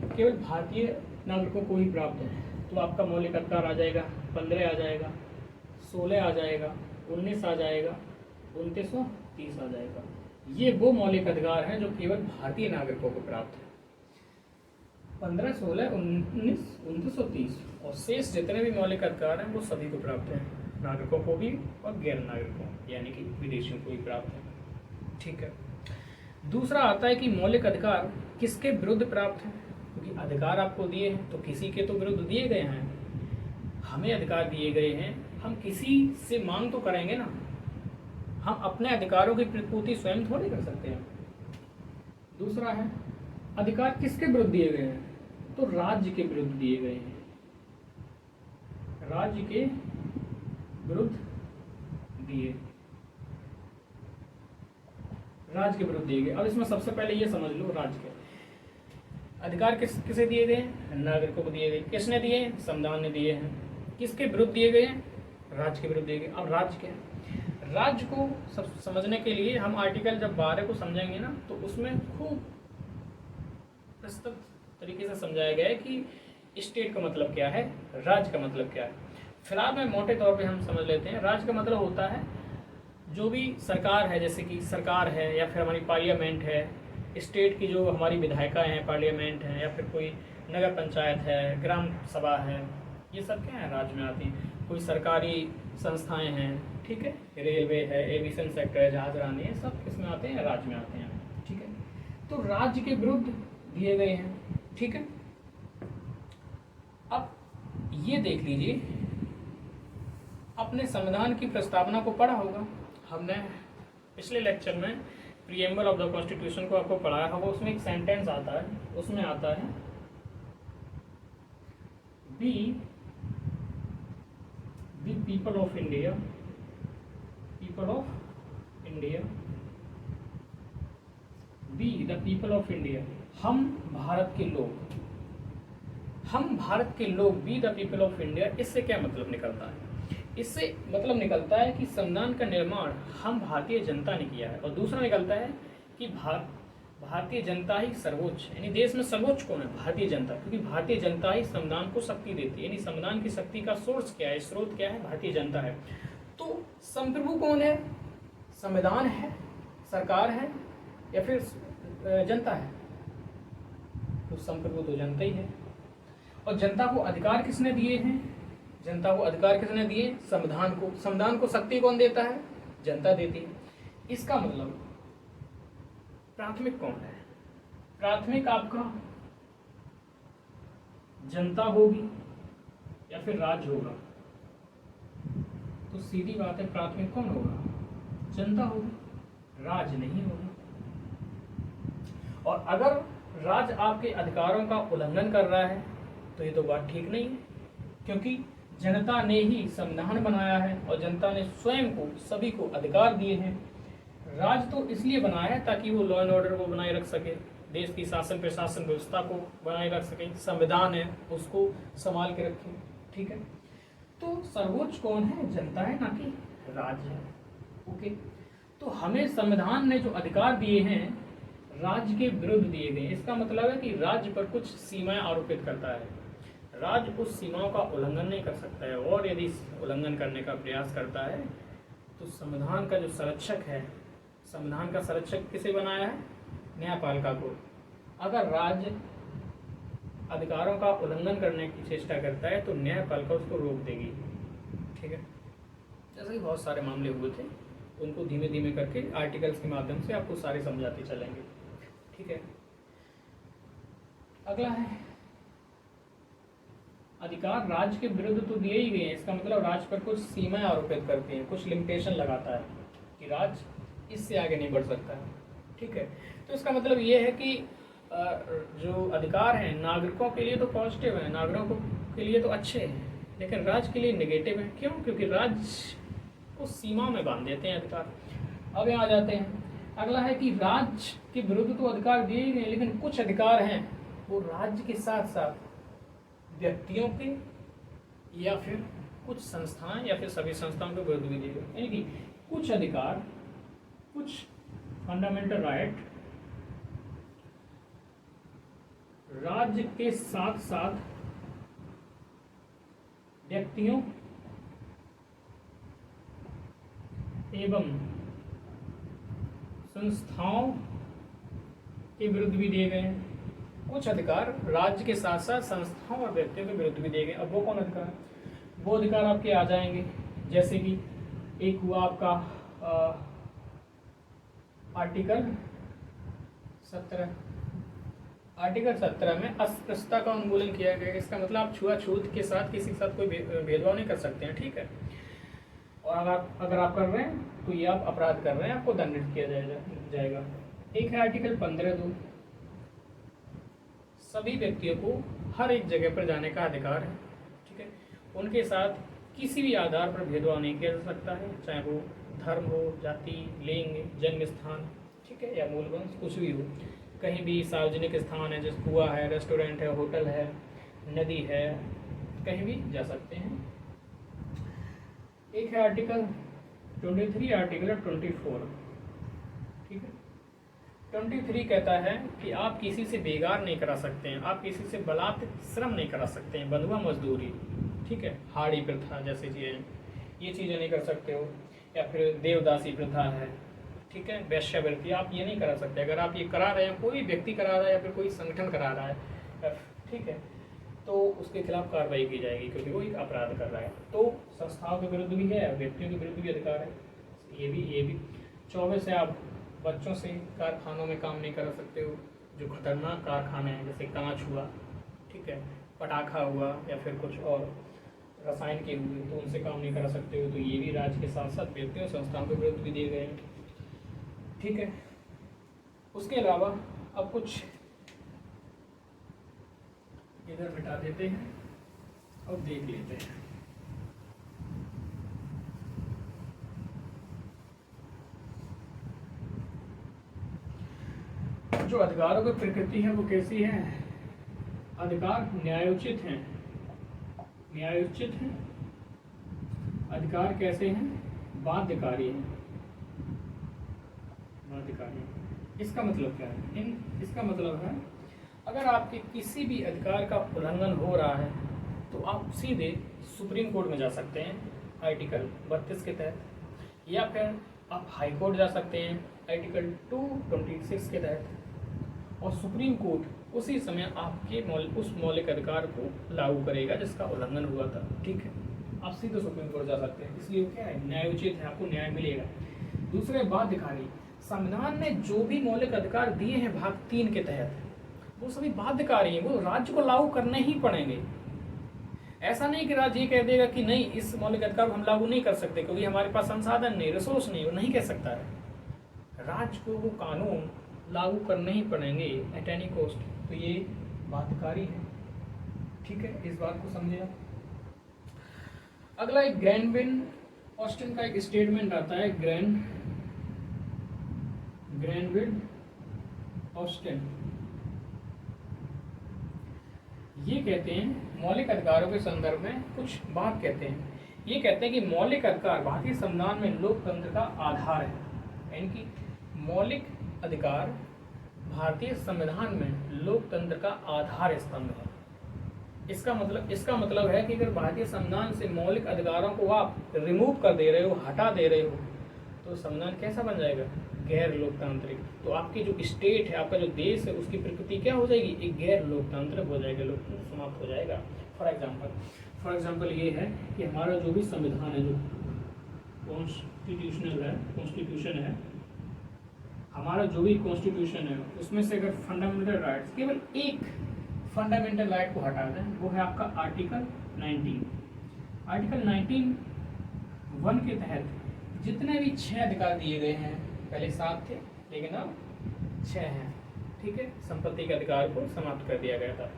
केवल भारतीय नागरिकों को ही प्राप्त है? तो आपका मौलिक अधिकार आ जाएगा 15 आ जाएगा, 16 आ जाएगा, 19 आ जाएगा, 29 और 30 आ जाएगा। ये वो मौलिक अधिकार हैं जो केवल भारतीय नागरिकों को प्राप्त है। 15, 16, 19, 29 और 30 और शेष जितने भी मौलिक अधिकार हैं वो सभी को प्राप्त हैं, नागरिकों को भी और गैर नागरिकों यानी कि विदेशियों को भी प्राप्त है। ठीक है, दूसरा आता है कि मौलिक अधिकार किसके विरुद्ध प्राप्त है? क्योंकि अधिकार आपको दिए हैं तो किसी के तो विरुद्ध दिए गए हैं। हमें अधिकार दिए गए हैं, हम किसी से मांग तो करेंगे ना, हम अपने अधिकारों की प्रतिपूर्ति स्वयं थोड़ी कर सकते हैं। दूसरा है अधिकार किसके विरुद्ध दिए गए हैं? तो राज्य के विरुद्ध दिए गए हैं, राज्य के विरुद्ध दिए, राज्य के विरुद्ध दिए गए। अब इसमें सबसे पहले ये समझ लो, राज्य के अधिकार किसे दिए गए हैं? नागरिकों को दिए गए। किसने दिए हैं? संविधान ने दिए हैं। किसके विरुद्ध दिए गए हैं? राज्य के विरुद्ध दिए गए। अब राज्य क्या है? राज्य को समझने के लिए हम आर्टिकल जब 12 को समझेंगे ना तो उसमें खूब विस्तृत तरीके से समझाया गया है कि स्टेट का मतलब क्या है, राज्य का मतलब क्या है। फिलहाल में मोटे तौर पे हम समझ लेते हैं। राज्य का मतलब होता है जो भी सरकार है, जैसे कि सरकार है या फिर हमारी पार्लियामेंट है, स्टेट की जो हमारी विधायिकाएँ हैं, पार्लियामेंट है, या फिर कोई नगर पंचायत है, ग्राम सभा है, ये सब क्या है? राज्य में आती हैं। कोई सरकारी संस्थाएं हैं, ठीक है, रेलवे है, एविएशन सेक्टर है, जहाजरानी है, सब किसमें आते हैं? राज्य में आते हैं। ठीक है, तो राज्य के विरुद्ध दिए गए हैं। ठीक है, अब ये देख लीजिए, अपने संविधान की प्रस्तावना को पढ़ा होगा हमने पिछले लेक्चर में, प्रीएम्बल ऑफ द कॉन्स्टिट्यूशन को आपको पढ़ाया होगा। उसमें एक सेंटेंस आता है, उसमें आता है be the people of India, people of India, be the people of India, हम भारत के लोग, हम भारत के लोग, be the people of India. इससे क्या मतलब निकलता है? इससे मतलब निकलता है कि संविधान का निर्माण हम भारतीय जनता ने किया है। और दूसरा निकलता है कि भारतीय जनता ही सर्वोच्च, यानी देश में सर्वोच्च कौन है? भारतीय जनता, क्योंकि भारतीय जनता ही संविधान को शक्ति देती है। यानी संविधान की शक्ति का सोर्स क्या है, स्रोत क्या है? भारतीय जनता है। तो संप्रभु कौन है? संविधान है, सरकार है, या फिर जनता है? तो संप्रभु तो जनता ही है। और जनता को अधिकार किसने दिए हैं? जनता को अधिकार किसने दिए? संविधान को। संविधान को शक्ति कौन देता है? जनता देती है। इसका मतलब प्राथमिक कौन है? प्राथमिक आपका जनता होगी या फिर राज्य होगा? तो सीधी बात है, प्राथमिक कौन होगा? जनता होगी, राज्य नहीं होगा। और अगर राज्य आपके अधिकारों का उल्लंघन कर रहा है तो ये तो बात ठीक नहीं है, क्योंकि जनता ने ही संविधान बनाया है और जनता ने स्वयं को, सभी को अधिकार दिए हैं। राज्य तो इसलिए बनाया है ताकि वो लॉ एंड ऑर्डर को बनाए रख सके, देश की शासन प्रशासन व्यवस्था को बनाए रख सके, संविधान है उसको संभाल के रखे। ठीक है, तो सर्वोच्च कौन है? जनता है, ना कि राज्य है। ओके, तो हमें संविधान ने जो अधिकार दिए हैं राज्य के विरुद्ध दिए गए। इसका मतलब है कि राज्य पर कुछ सीमाएं आरोपित करता है। राज्य उस सीमाओं का उल्लंघन नहीं कर सकता है, और यदि उल्लंघन करने का प्रयास करता है तो संविधान का जो संरक्षक है, संविधान का संरक्षक किसे बनाया है? न्यायपालिका को। अगर राज्य अधिकारों का उल्लंघन करने की चेष्टा करता है तो न्यायपालिका उसको रोक देगी। ठीक है, जैसे कि बहुत सारे मामले हुए थे, उनको धीमे धीमे करके आर्टिकल्स के माध्यम से आपको सारे समझाते चलेंगे। ठीक है, अगला है अधिकार राज्य के विरुद्ध तो दिए ही गए हैं, इसका मतलब राज्य पर कुछ सीमाएं आरोपित करती हैं, कुछ लिमिटेशन लगाता है कि राज्य इससे आगे नहीं बढ़ सकता है। ठीक है, तो इसका मतलब ये है कि जो अधिकार हैं नागरिकों के लिए तो पॉजिटिव है, नागरिकों के लिए तो अच्छे हैं, लेकिन राज्य के लिए नेगेटिव है। क्यों? क्योंकि राज्य को सीमा में बांध देते हैं अधिकार। अब यहाँ आ जाते हैं, अगला है कि राज्य के विरुद्ध तो अधिकार दिए ही गए, लेकिन कुछ अधिकार हैं वो राज्य के साथ साथ व्यक्तियों के या फिर कुछ संस्थाएं या फिर सभी संस्थाओं के विरुद्ध भी दिए गए। यानी कि कुछ अधिकार, कुछ फंडामेंटल राइट राज्य के साथ साथ व्यक्तियों एवं संस्थाओं के विरुद्ध भी दिए गए हैं। कुछ अधिकार राज्य के साथ साथ संस्थाओं और व्यक्तियों के विरुद्ध भी दिए गए। अब वो कौन अधिकार? वो अधिकार आपके आ जाएंगे, जैसे कि एक हुआ आपका आर्टिकल 17। आर्टिकल 17 में अस्पृश्यता का उन्मूलन किया गया। इसका मतलब आप छुआछूत के साथ किसी के साथ कोई भेदभाव नहीं कर सकते हैं। ठीक है, और अगर आप कर रहे हैं तो ये आप अपराध कर रहे हैं, आपको दंडित किया जाएगा। एक है आर्टिकल 15(2), सभी व्यक्तियों को हर एक जगह पर जाने का अधिकार है। ठीक है, उनके साथ किसी भी आधार पर भेदभाव नहीं किया जा सकता है, चाहे वो धर्म हो, जाति, लिंग, जन्म स्थान, ठीक है, या मूल वंश, कुछ भी हो। कहीं भी सार्वजनिक स्थान है, जैसे कुआं है, रेस्टोरेंट है, होटल है, नदी है, कहीं भी जा सकते हैं। एक है आर्टिकल 23, आर्टिकल 24। ठीक है, 23 कहता है कि आप किसी से बेगार नहीं करा सकते हैं, आप किसी से बलात् श्रम नहीं करा सकते हैं, बंधुआ मजदूरी, ठीक है, हाड़ी प्रथा जैसी चीज़ें, ये चीज़ें नहीं कर सकते हो। या फिर देवदासी प्रथा है, ठीक है, वेश्यावृत्ति, आप ये नहीं करा सकते। अगर आप ये करा रहे हैं, कोई व्यक्ति करा रहा है या फिर कोई संगठन करा रहा है, ठीक है, तो उसके खिलाफ कार्रवाई की जाएगी, क्योंकि वो एक अपराध कर रहा है। तो संस्थाओं के विरुद्ध भी है, व्यक्तियों के विरुद्ध भी अधिकार है। ये भी 24 है, आप बच्चों से कारखानों में काम नहीं करा सकते हो, जो खतरनाक कारखाने हैं, जैसे कांच हुआ, ठीक है, पटाखा हुआ, या फिर कुछ और रसायन के हुए, तो उनसे काम नहीं करा सकते हो। तो ये भी राज्य के साथ साथ व्यक्तियों और संस्थाओं के विरुद्ध भी दिए गए हैं। ठीक है, उसके अलावा अब कुछ इधर मिटा देते हैं और देख लेते हैं। जो अधिकारों की प्रकृति है वो कैसी है? अधिकार न्यायोचित हैं, न्यायोचित हैं। अधिकार कैसे हैं? बाध्यकारी हैं, बाध्यकारी। इसका मतलब क्या है? इसका मतलब है अगर आपके किसी भी अधिकार का उल्लंघन हो रहा है तो आप सीधे सुप्रीम कोर्ट में जा सकते हैं आर्टिकल 32 के तहत, या फिर आप हाई कोर्ट जा सकते हैं आर्टिकल 226 के तहत, और सुप्रीम कोर्ट उसी समय आपके उस मौलिक अधिकार को लागू करेगा जिसका उल्लंघन हुआ था। ठीक है, आप सीधे सुप्रीम कोर्ट जा सकते हैं, इसलिए क्या है, न्यायोचित है, आपको न्याय मिलेगा। दूसरे बाध्यकारी, संविधान ने जो भी मौलिक अधिकार दिए हैं भाग 3 के तहत, वो सभी बाध्यकारी हैं, वो राज्य को लागू करने ही पड़ेंगे। ऐसा नहीं कि राज्य ये कह देगा कि नहीं, इस मौलिक अधिकार को हम लागू नहीं कर सकते क्योंकि हमारे पास संसाधन नहीं, रिसोर्स नहीं, वो नहीं कह सकता है। राज्य को वो कानून लागू करने ही पड़ेंगे एट एनी कॉस्ट, तो ये बाध्यकारी है। ठीक है, इस बात को समझे आप। अगला एक ग्रैनविल ऑस्टिन का एक स्टेटमेंट आता है, ग्रैनविल ऑस्टिन। ये कहते हैं मौलिक अधिकारों के संदर्भ में कुछ बात कहते हैं। ये कहते हैं कि मौलिक अधिकार भारतीय संविधान में लोकतंत्र का आधार है, यानी कि मौलिक अधिकार भारतीय संविधान में लोकतंत्र का आधार स्तंभ है। इसका मतलब है कि अगर भारतीय संविधान से मौलिक अधिकारों को आप रिमूव कर दे रहे हो, हटा दे रहे हो, तो संविधान कैसा बन जाएगा? गैर लोकतांत्रिक। तो आपकी जो स्टेट है, आपका जो देश है, उसकी प्रकृति क्या हो जाएगी? एक गैर लोकतांत्रिक हो जाएगा, लोकतंत्र समाप्त हो जाएगा। फॉर एग्जाम्पल ये है कि हमारा जो भी संविधान है, जो कॉन्स्टिट्यूशन है, हमारा जो भी कॉन्स्टिट्यूशन है, उसमें से अगर फंडामेंटल राइट्स, केवल एक फंडामेंटल राइट को हटा दें, वो है आपका आर्टिकल 19। आर्टिकल 19(1) के तहत जितने भी 6 अधिकार दिए गए हैं, पहले 7 थे लेकिन अब 6 हैं, ठीक है, संपत्ति के अधिकार को समाप्त कर दिया गया था।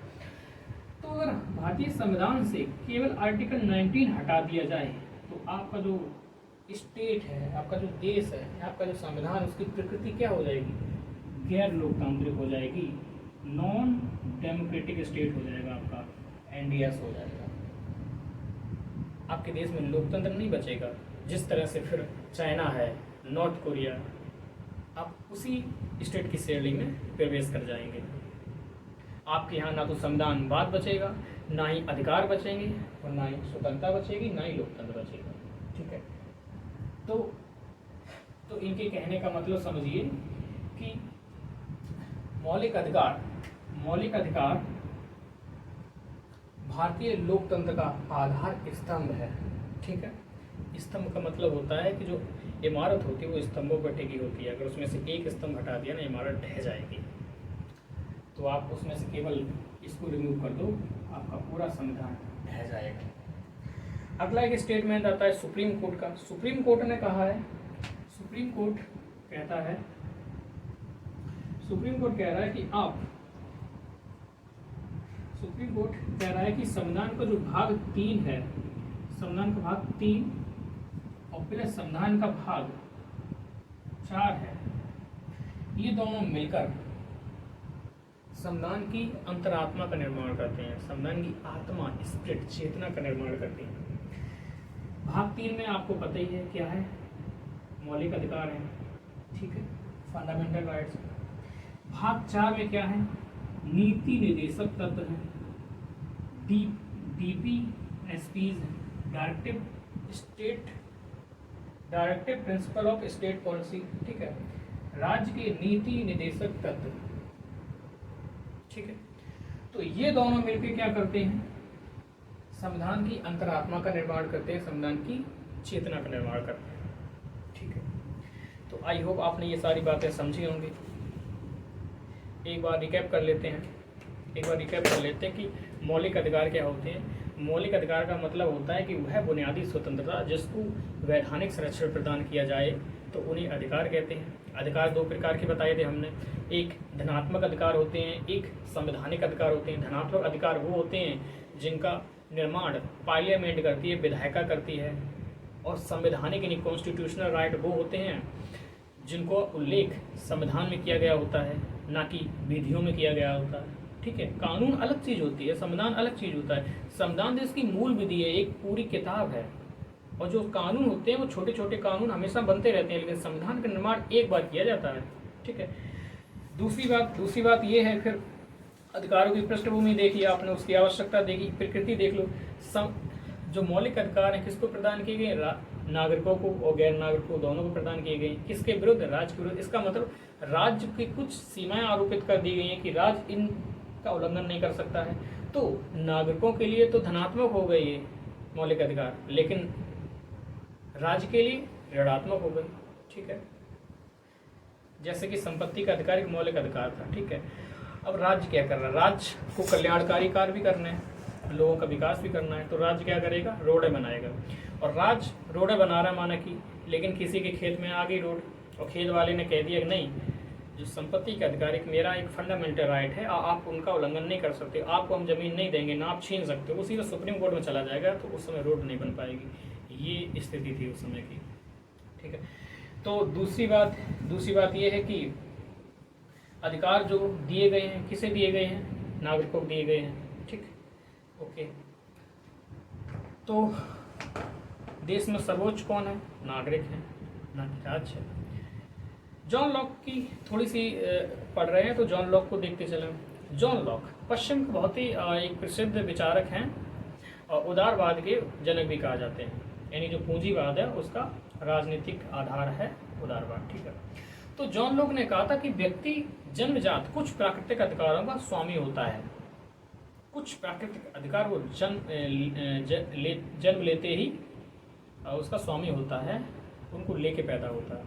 तो अगर भारतीय संविधान से केवल आर्टिकल 19 हटा दिया जाए, तो आपका जो स्टेट है, आपका जो देश है, आपका जो संविधान, उसकी प्रकृति क्या हो जाएगी? गैर लोकतांत्रिक हो जाएगी, नॉन डेमोक्रेटिक स्टेट हो जाएगा, आपका NDS हो जाएगा। आपके देश में लोकतंत्र नहीं बचेगा। जिस तरह से फिर चाइना है, नॉर्थ कोरिया, आप उसी स्टेट की श्रेणी में प्रवेश कर जाएंगे। आपके यहाँ ना तो संविधानवाद बचेगा, ना ही अधिकार बचेंगे, और ना ही स्वतंत्रता बचेगी, ना ही लोकतंत्र बचेगा, ठीक है। तो इनके कहने का मतलब समझिए कि मौलिक अधिकार भारतीय लोकतंत्र का आधार स्तंभ है, ठीक है। स्तंभ का मतलब होता है कि जो इमारत होती है वो स्तंभों पर टिकी होती है। अगर उसमें से एक स्तंभ हटा दिया ना, इमारत ढह जाएगी। तो आप उसमें से केवल इसको रिमूव कर दो, आपका पूरा संविधान ढह जाएगा। अगला एक स्टेटमेंट आता है सुप्रीम कोर्ट का। सुप्रीम कोर्ट ने कहा है, सुप्रीम कोर्ट कह रहा है कि संविधान का जो भाग 3 है, संविधान का भाग 3 और प्लस संविधान का भाग 4 है, ये दोनों मिलकर संविधान की अंतरात्मा का निर्माण करते हैं, संविधान की आत्मा, स्पिरिट, चेतना का निर्माण करते हैं। भाग 3 में आपको पता ही है क्या है, मौलिक अधिकार है, ठीक है, फंडामेंटल राइट्स। भाग 4 में क्या है, नीति निर्देशक तत्व है, DPSPs, directive principle of state policy, ठीक है, राज्य के नीति निर्देशक तत्व, ठीक है। तो ये दोनों मिलकर क्या करते हैं, संविधान की अंतरात्मा का निर्माण करते हैं, संविधान की चेतना का निर्माण करते हैं, ठीक है। तो आई होप आपने ये सारी बातें समझी होंगी। एक बार रिकैप कर लेते हैं कि मौलिक अधिकार क्या होते हैं। मौलिक अधिकार का मतलब होता है कि वह बुनियादी स्वतंत्रता जिसको वैधानिक संरक्षण प्रदान किया जाए, तो उन्हें अधिकार कहते हैं। अधिकार 2 प्रकार के बताए थे हमने, एक धनात्मक अधिकार होते हैं, एक संवैधानिक अधिकार होते हैं। धनात्मक अधिकार वो होते हैं जिनका निर्माण पार्लियामेंट करती है, विधायिका करती है, और संवैधानिक यानी कॉन्स्टिट्यूशनल राइट वो होते हैं जिनको उल्लेख संविधान में किया गया होता है, ना कि विधियों में किया गया होता है, ठीक है। कानून अलग चीज़ होती है, संविधान अलग चीज़ होता है। संविधान देश की मूल विधि है, एक पूरी किताब है, और जो कानून होते हैं वो छोटे छोटे कानून हमेशा बनते रहते हैं, लेकिन संविधान का निर्माण एक बार किया जाता है, ठीक है। दूसरी बात ये है, फिर अधिकारों की पृष्ठभूमि देखिए आपने, उसकी आवश्यकता देखी, प्रकृति देख लो। जो मौलिक अधिकार हैं किसको प्रदान किए गए, नागरिकों को और गैर नागरिकों को, दोनों को प्रदान किए गए। किसके विरुद्ध, राज्य के विरुद्ध। इसका मतलब राज्य की कुछ सीमाएं आरोपित कर दी गई हैं कि राज्य इनका उल्लंघन नहीं कर सकता है। तो नागरिकों के लिए तो धनात्मक हो गई ये मौलिक अधिकार, लेकिन राज्य के लिए ऋणात्मक हो गई, ठीक है। जैसे कि संपत्ति का अधिकार एक मौलिक अधिकार था, ठीक है। अब राज्य क्या कर रहा है, राज्य को कल्याणकारी कार्य भी करना है, लोगों का विकास भी करना है, तो राज्य क्या करेगा, रोडें बनाएगा। और राज्य रोडें बना रहा है माना कि, लेकिन किसी के खेत में आ गई रोड, और खेत वाले ने कह दिया कि नहीं, जो संपत्ति का अधिकार एक मेरा एक फंडामेंटल राइट है, आप उनका उल्लंघन नहीं कर सकते, आपको हम जमीन नहीं देंगे, ना आप छीन सकते हो, उसी में सुप्रीम कोर्ट में चला जाएगा, तो उस समय रोड नहीं बन पाएगी। ये स्थिति थी उस समय की, ठीक है। तो दूसरी बात ये है कि अधिकार जो दिए गए हैं, किसे दिए गए हैं, नागरिकों को दिए गए हैं, ठीक, ओके। तो देश में सर्वोच्च कौन है, नागरिक है, ना कि राज्य है। जॉन लॉक की थोड़ी सी पढ़ रहे हैं, तो जॉन लॉक को देखते चलें। जॉन लॉक पश्चिम के बहुत ही एक प्रसिद्ध विचारक हैं और उदारवाद के जनक भी कहा जाते हैं, यानी जो पूंजीवाद है उसका राजनीतिक आधार है उदारवाद। ठीक है, तो जॉन लॉक ने कहा था कि व्यक्ति जन्मजात कुछ प्राकृतिक अधिकारों का स्वामी होता है। कुछ प्राकृतिक अधिकार वो जन्म लेते ही उसका स्वामी होता है, उनको लेके पैदा होता है।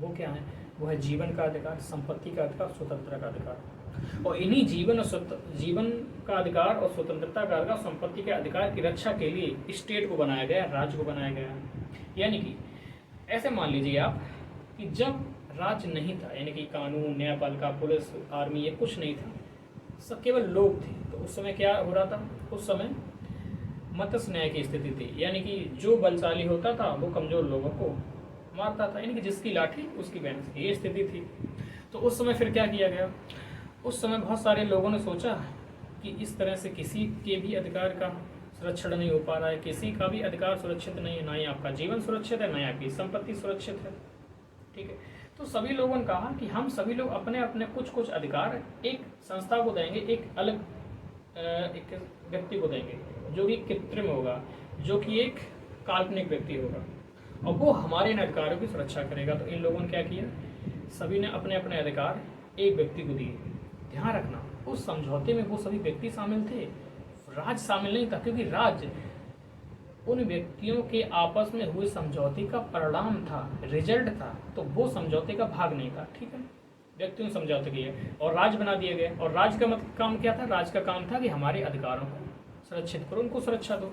वो क्या है? वो है जीवन का अधिकार, संपत्ति का अधिकार, स्वतंत्रता का अधिकार। और इन्हीं जीवन का अधिकार और स्वतंत्रता का अधिकार, संपत्ति के अधिकार की रक्षा के लिए स्टेट को बनाया गया, राज्य को बनाया गया। यानी कि ऐसे मान लीजिए आप कि जब राज्य नहीं था, यानी कि कानून, न्यायपालिका, पुलिस, आर्मी, ये कुछ नहीं था, सब केवल लोग थे, तो उस समय क्या हो रहा था? उस समय मत्स्य न्याय की स्थिति थी, यानी कि जो बलशाली होता था वो कमजोर लोगों को मारता था, यानी कि जिसकी लाठी उसकी भैंस, ये स्थिति थी। तो उस समय फिर क्या किया गया? उस समय बहुत सारे लोगों ने सोचा कि इस तरह से किसी के भी अधिकार का संरक्षण नहीं हो पा रहा है, किसी का भी अधिकार सुरक्षित नहीं है, ना ही आपका जीवन सुरक्षित है, ना ही आपकी संपत्ति सुरक्षित है। ठीक है, तो सभी लोगों ने कहा कि हम सभी लोग अपने अपने कुछ कुछ अधिकार एक संस्था को देंगे, एक अलग एक व्यक्ति को देंगे जो कि कृत्रिम होगा, जो कि एक काल्पनिक व्यक्ति होगा, और वो हमारे इन अधिकारों की सुरक्षा करेगा। तो इन लोगों ने क्या किया? सभी ने अपने अपने अधिकार एक व्यक्ति को दिए। ध्यान रखना, उस समझौते में वो सभी व्यक्ति शामिल थे, राज्य शामिल नहीं था, क्योंकि राज्य उन व्यक्तियों के आपस में हुए समझौते का परिणाम था, रिजल्ट था, तो वो समझौते का भाग नहीं था। ठीक है, व्यक्तियों ने समझौते किए और राज्य बना दिए गए, और राज्य का काम क्या था? राज्य का काम था कि हमारे अधिकारों को सुरक्षित करो, उनको सुरक्षा दो।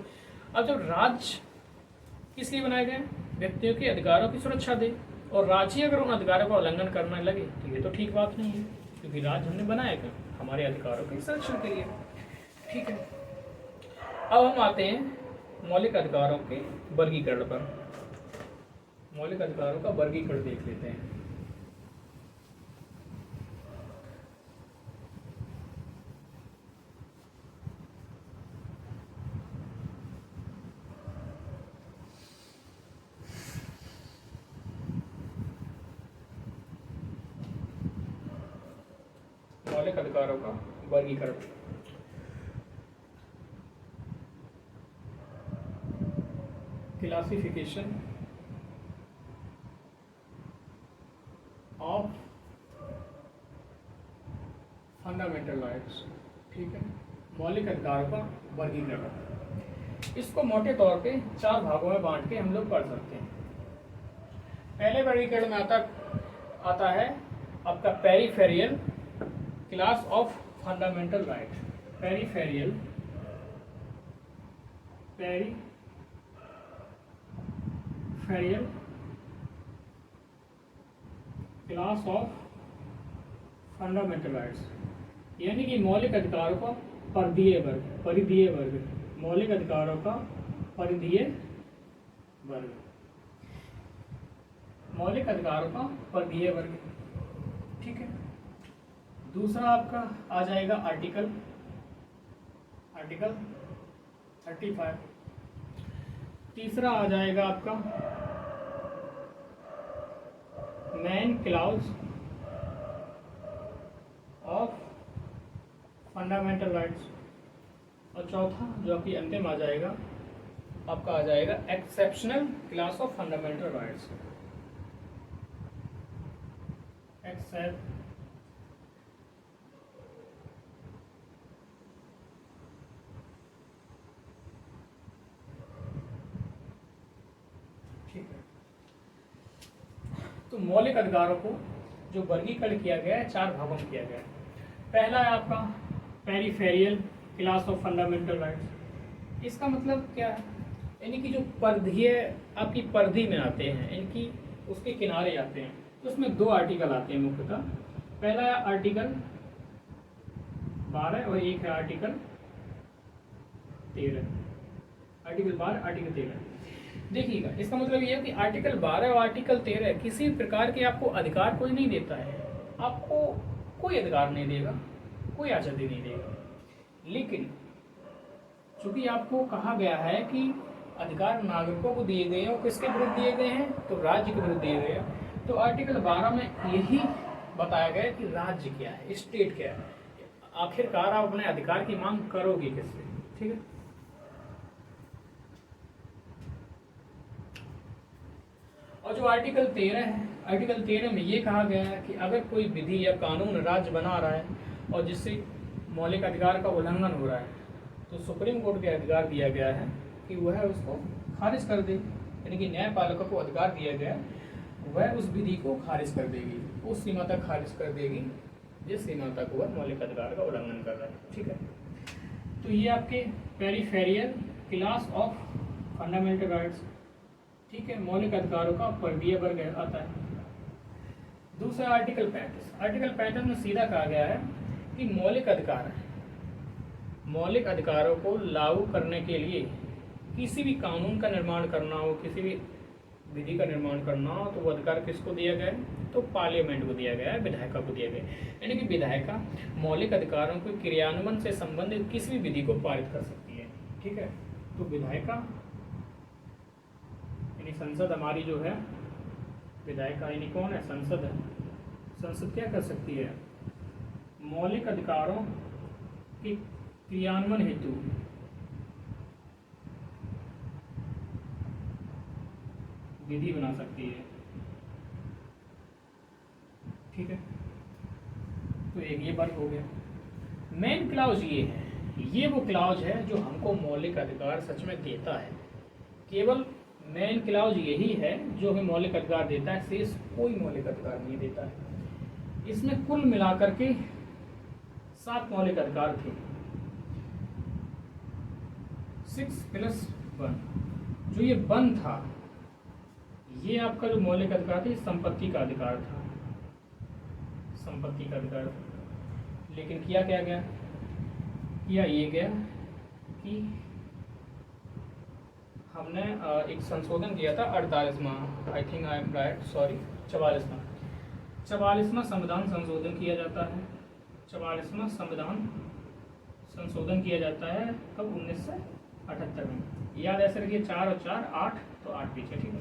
अब जब राज्य किस लिए बनाए गए? व्यक्तियों के अधिकारों की सुरक्षा दे, और राज्य अगर उन अधिकारों का उल्लंघन करने लगे तो ये तो ठीक बात नहीं है, क्योंकि राज्य हमने बनाया क्यों? हमारे अधिकारों के संरक्षण के लिए। ठीक है, अब हम आते हैं मौलिक अधिकारों के वर्गीकरण पर। मौलिक अधिकारों का वर्गीकरण देख लेते हैं। मौलिक अधिकारों का वर्गीकरण। Classification of fundamental rights. ठीक है, मौलिक अधिकारों का वर्गीकरण। इसको मोटे तौर पे 4 भागों में बांट के हम लोग पढ़ सकते हैं। पहले वर्गीकरण में आता है आपका peripheral class of fundamental right. Peripheral class of fundamental rights, यानी कि मौलिक अधिकारों का परिधीय वर्ग। मौलिक अधिकारों का परिधीय वर्ग। मौलिक अधिकारों का परिधीय वर्ग। ठीक है, दूसरा आपका आ जाएगा आर्टिकल 35। तीसरा आ जाएगा आपका main clause of fundamental rights, और चौथा जो कि अंतिम आ जाएगा आपका आ जाएगा exceptional class of fundamental rights. तो मौलिक अधिकारों को जो वर्गीकरण किया गया है 4 भागों में किया गया है। पहला है आपका peripheral class of fundamental rights. इसका मतलब क्या है? यानी कि जो परिधीय आपकी परिधि में आते हैं, इनकी उसके किनारे आते हैं, तो उसमें 2 आर्टिकल आते हैं मुख्यतः। पहला है आर्टिकल 12 और एक है आर्टिकल 13। Article 12, article 13। देखिएगा, इसका मतलब ये है कि आर्टिकल 12 और आर्टिकल 13 किसी प्रकार के आपको अधिकार कोई नहीं देता है, आपको कोई अधिकार नहीं देगा, कोई आज़ादी नहीं देगा। लेकिन चूंकि आपको कहा गया है कि अधिकार नागरिकों को दिए गए हैं, और किसके विरुद्ध दिए गए हैं? तो राज्य के विरुद्ध दिए गए हैं। तो आर्टिकल 12 में यही बताया गया कि राज्य क्या है, स्टेट क्या है। आखिरकार आप अपने अधिकार की मांग करोगे किससे? ठीक है। और जो आर्टिकल 13 है, आर्टिकल 13 में ये कहा गया है कि अगर कोई विधि या कानून राज्य बना रहा है और जिससे मौलिक अधिकार का उल्लंघन हो रहा है, तो सुप्रीम कोर्ट के अधिकार दिया गया है कि वह उसको खारिज कर दे। यानी कि न्यायपालिका को अधिकार दिया गया है, वह उस विधि को खारिज कर देगी, उस सीमा तक खारिज कर देगी जिस सीमा तक वह मौलिक अधिकार का उल्लंघन कर रहा है। ठीक है। तो ये आपके peripheral class of fundamental rights, ठीक है, मौलिक अधिकारों का वर्गीय वर्ग आता है। दूसरा आर्टिकल 35, आर्टिकल 35 में सीधा कहा गया है कि मौलिक अधिकार है, मौलिक अधिकारों को लागू करने के लिए किसी भी कानून का निर्माण करना हो, किसी भी विधि का निर्माण करना हो, तो वो अधिकार किसको दिया गया है? तो पार्लियामेंट को दिया गया है, विधायिका को दिया गया है। यानी कि विधायिका मौलिक अधिकारों के क्रियान्वयन से संबंधित किसी भी विधि को पारित कर सकती है। ठीक है। तो विधायिका यानी संसद हमारी जो है, विधायिका यानी कौन है? संसद है। संसद क्या कर सकती है? मौलिक अधिकारों के क्रियान्वयन हेतु विधि बना सकती है। ठीक है। तो एक ये वर्ग हो गया। मेन क्लाउज ये है, ये वो क्लाउज है जो हमको मौलिक अधिकार सच में देता है। केवल मेन क्लाउज यही है जो हमें मौलिक अधिकार देता है, शेष कोई मौलिक अधिकार नहीं देता है। इसमें कुल मिलाकर के 7 मौलिक अधिकार थे, 6+1। जो ये 1 था, ये आपका जो मौलिक अधिकार था, संपत्ति का अधिकार था, संपत्ति का अधिकार था। लेकिन किया क्या गया? किया ये गया कि हमने एक संशोधन किया था 48वां, I think I am right, sorry 44वां संविधान संशोधन किया जाता है। 44वां संविधान संशोधन किया जाता है कब? 1978 में। याद ऐसे रखिए, 4 और 4 8, तो 8 पीछे। ठीक है।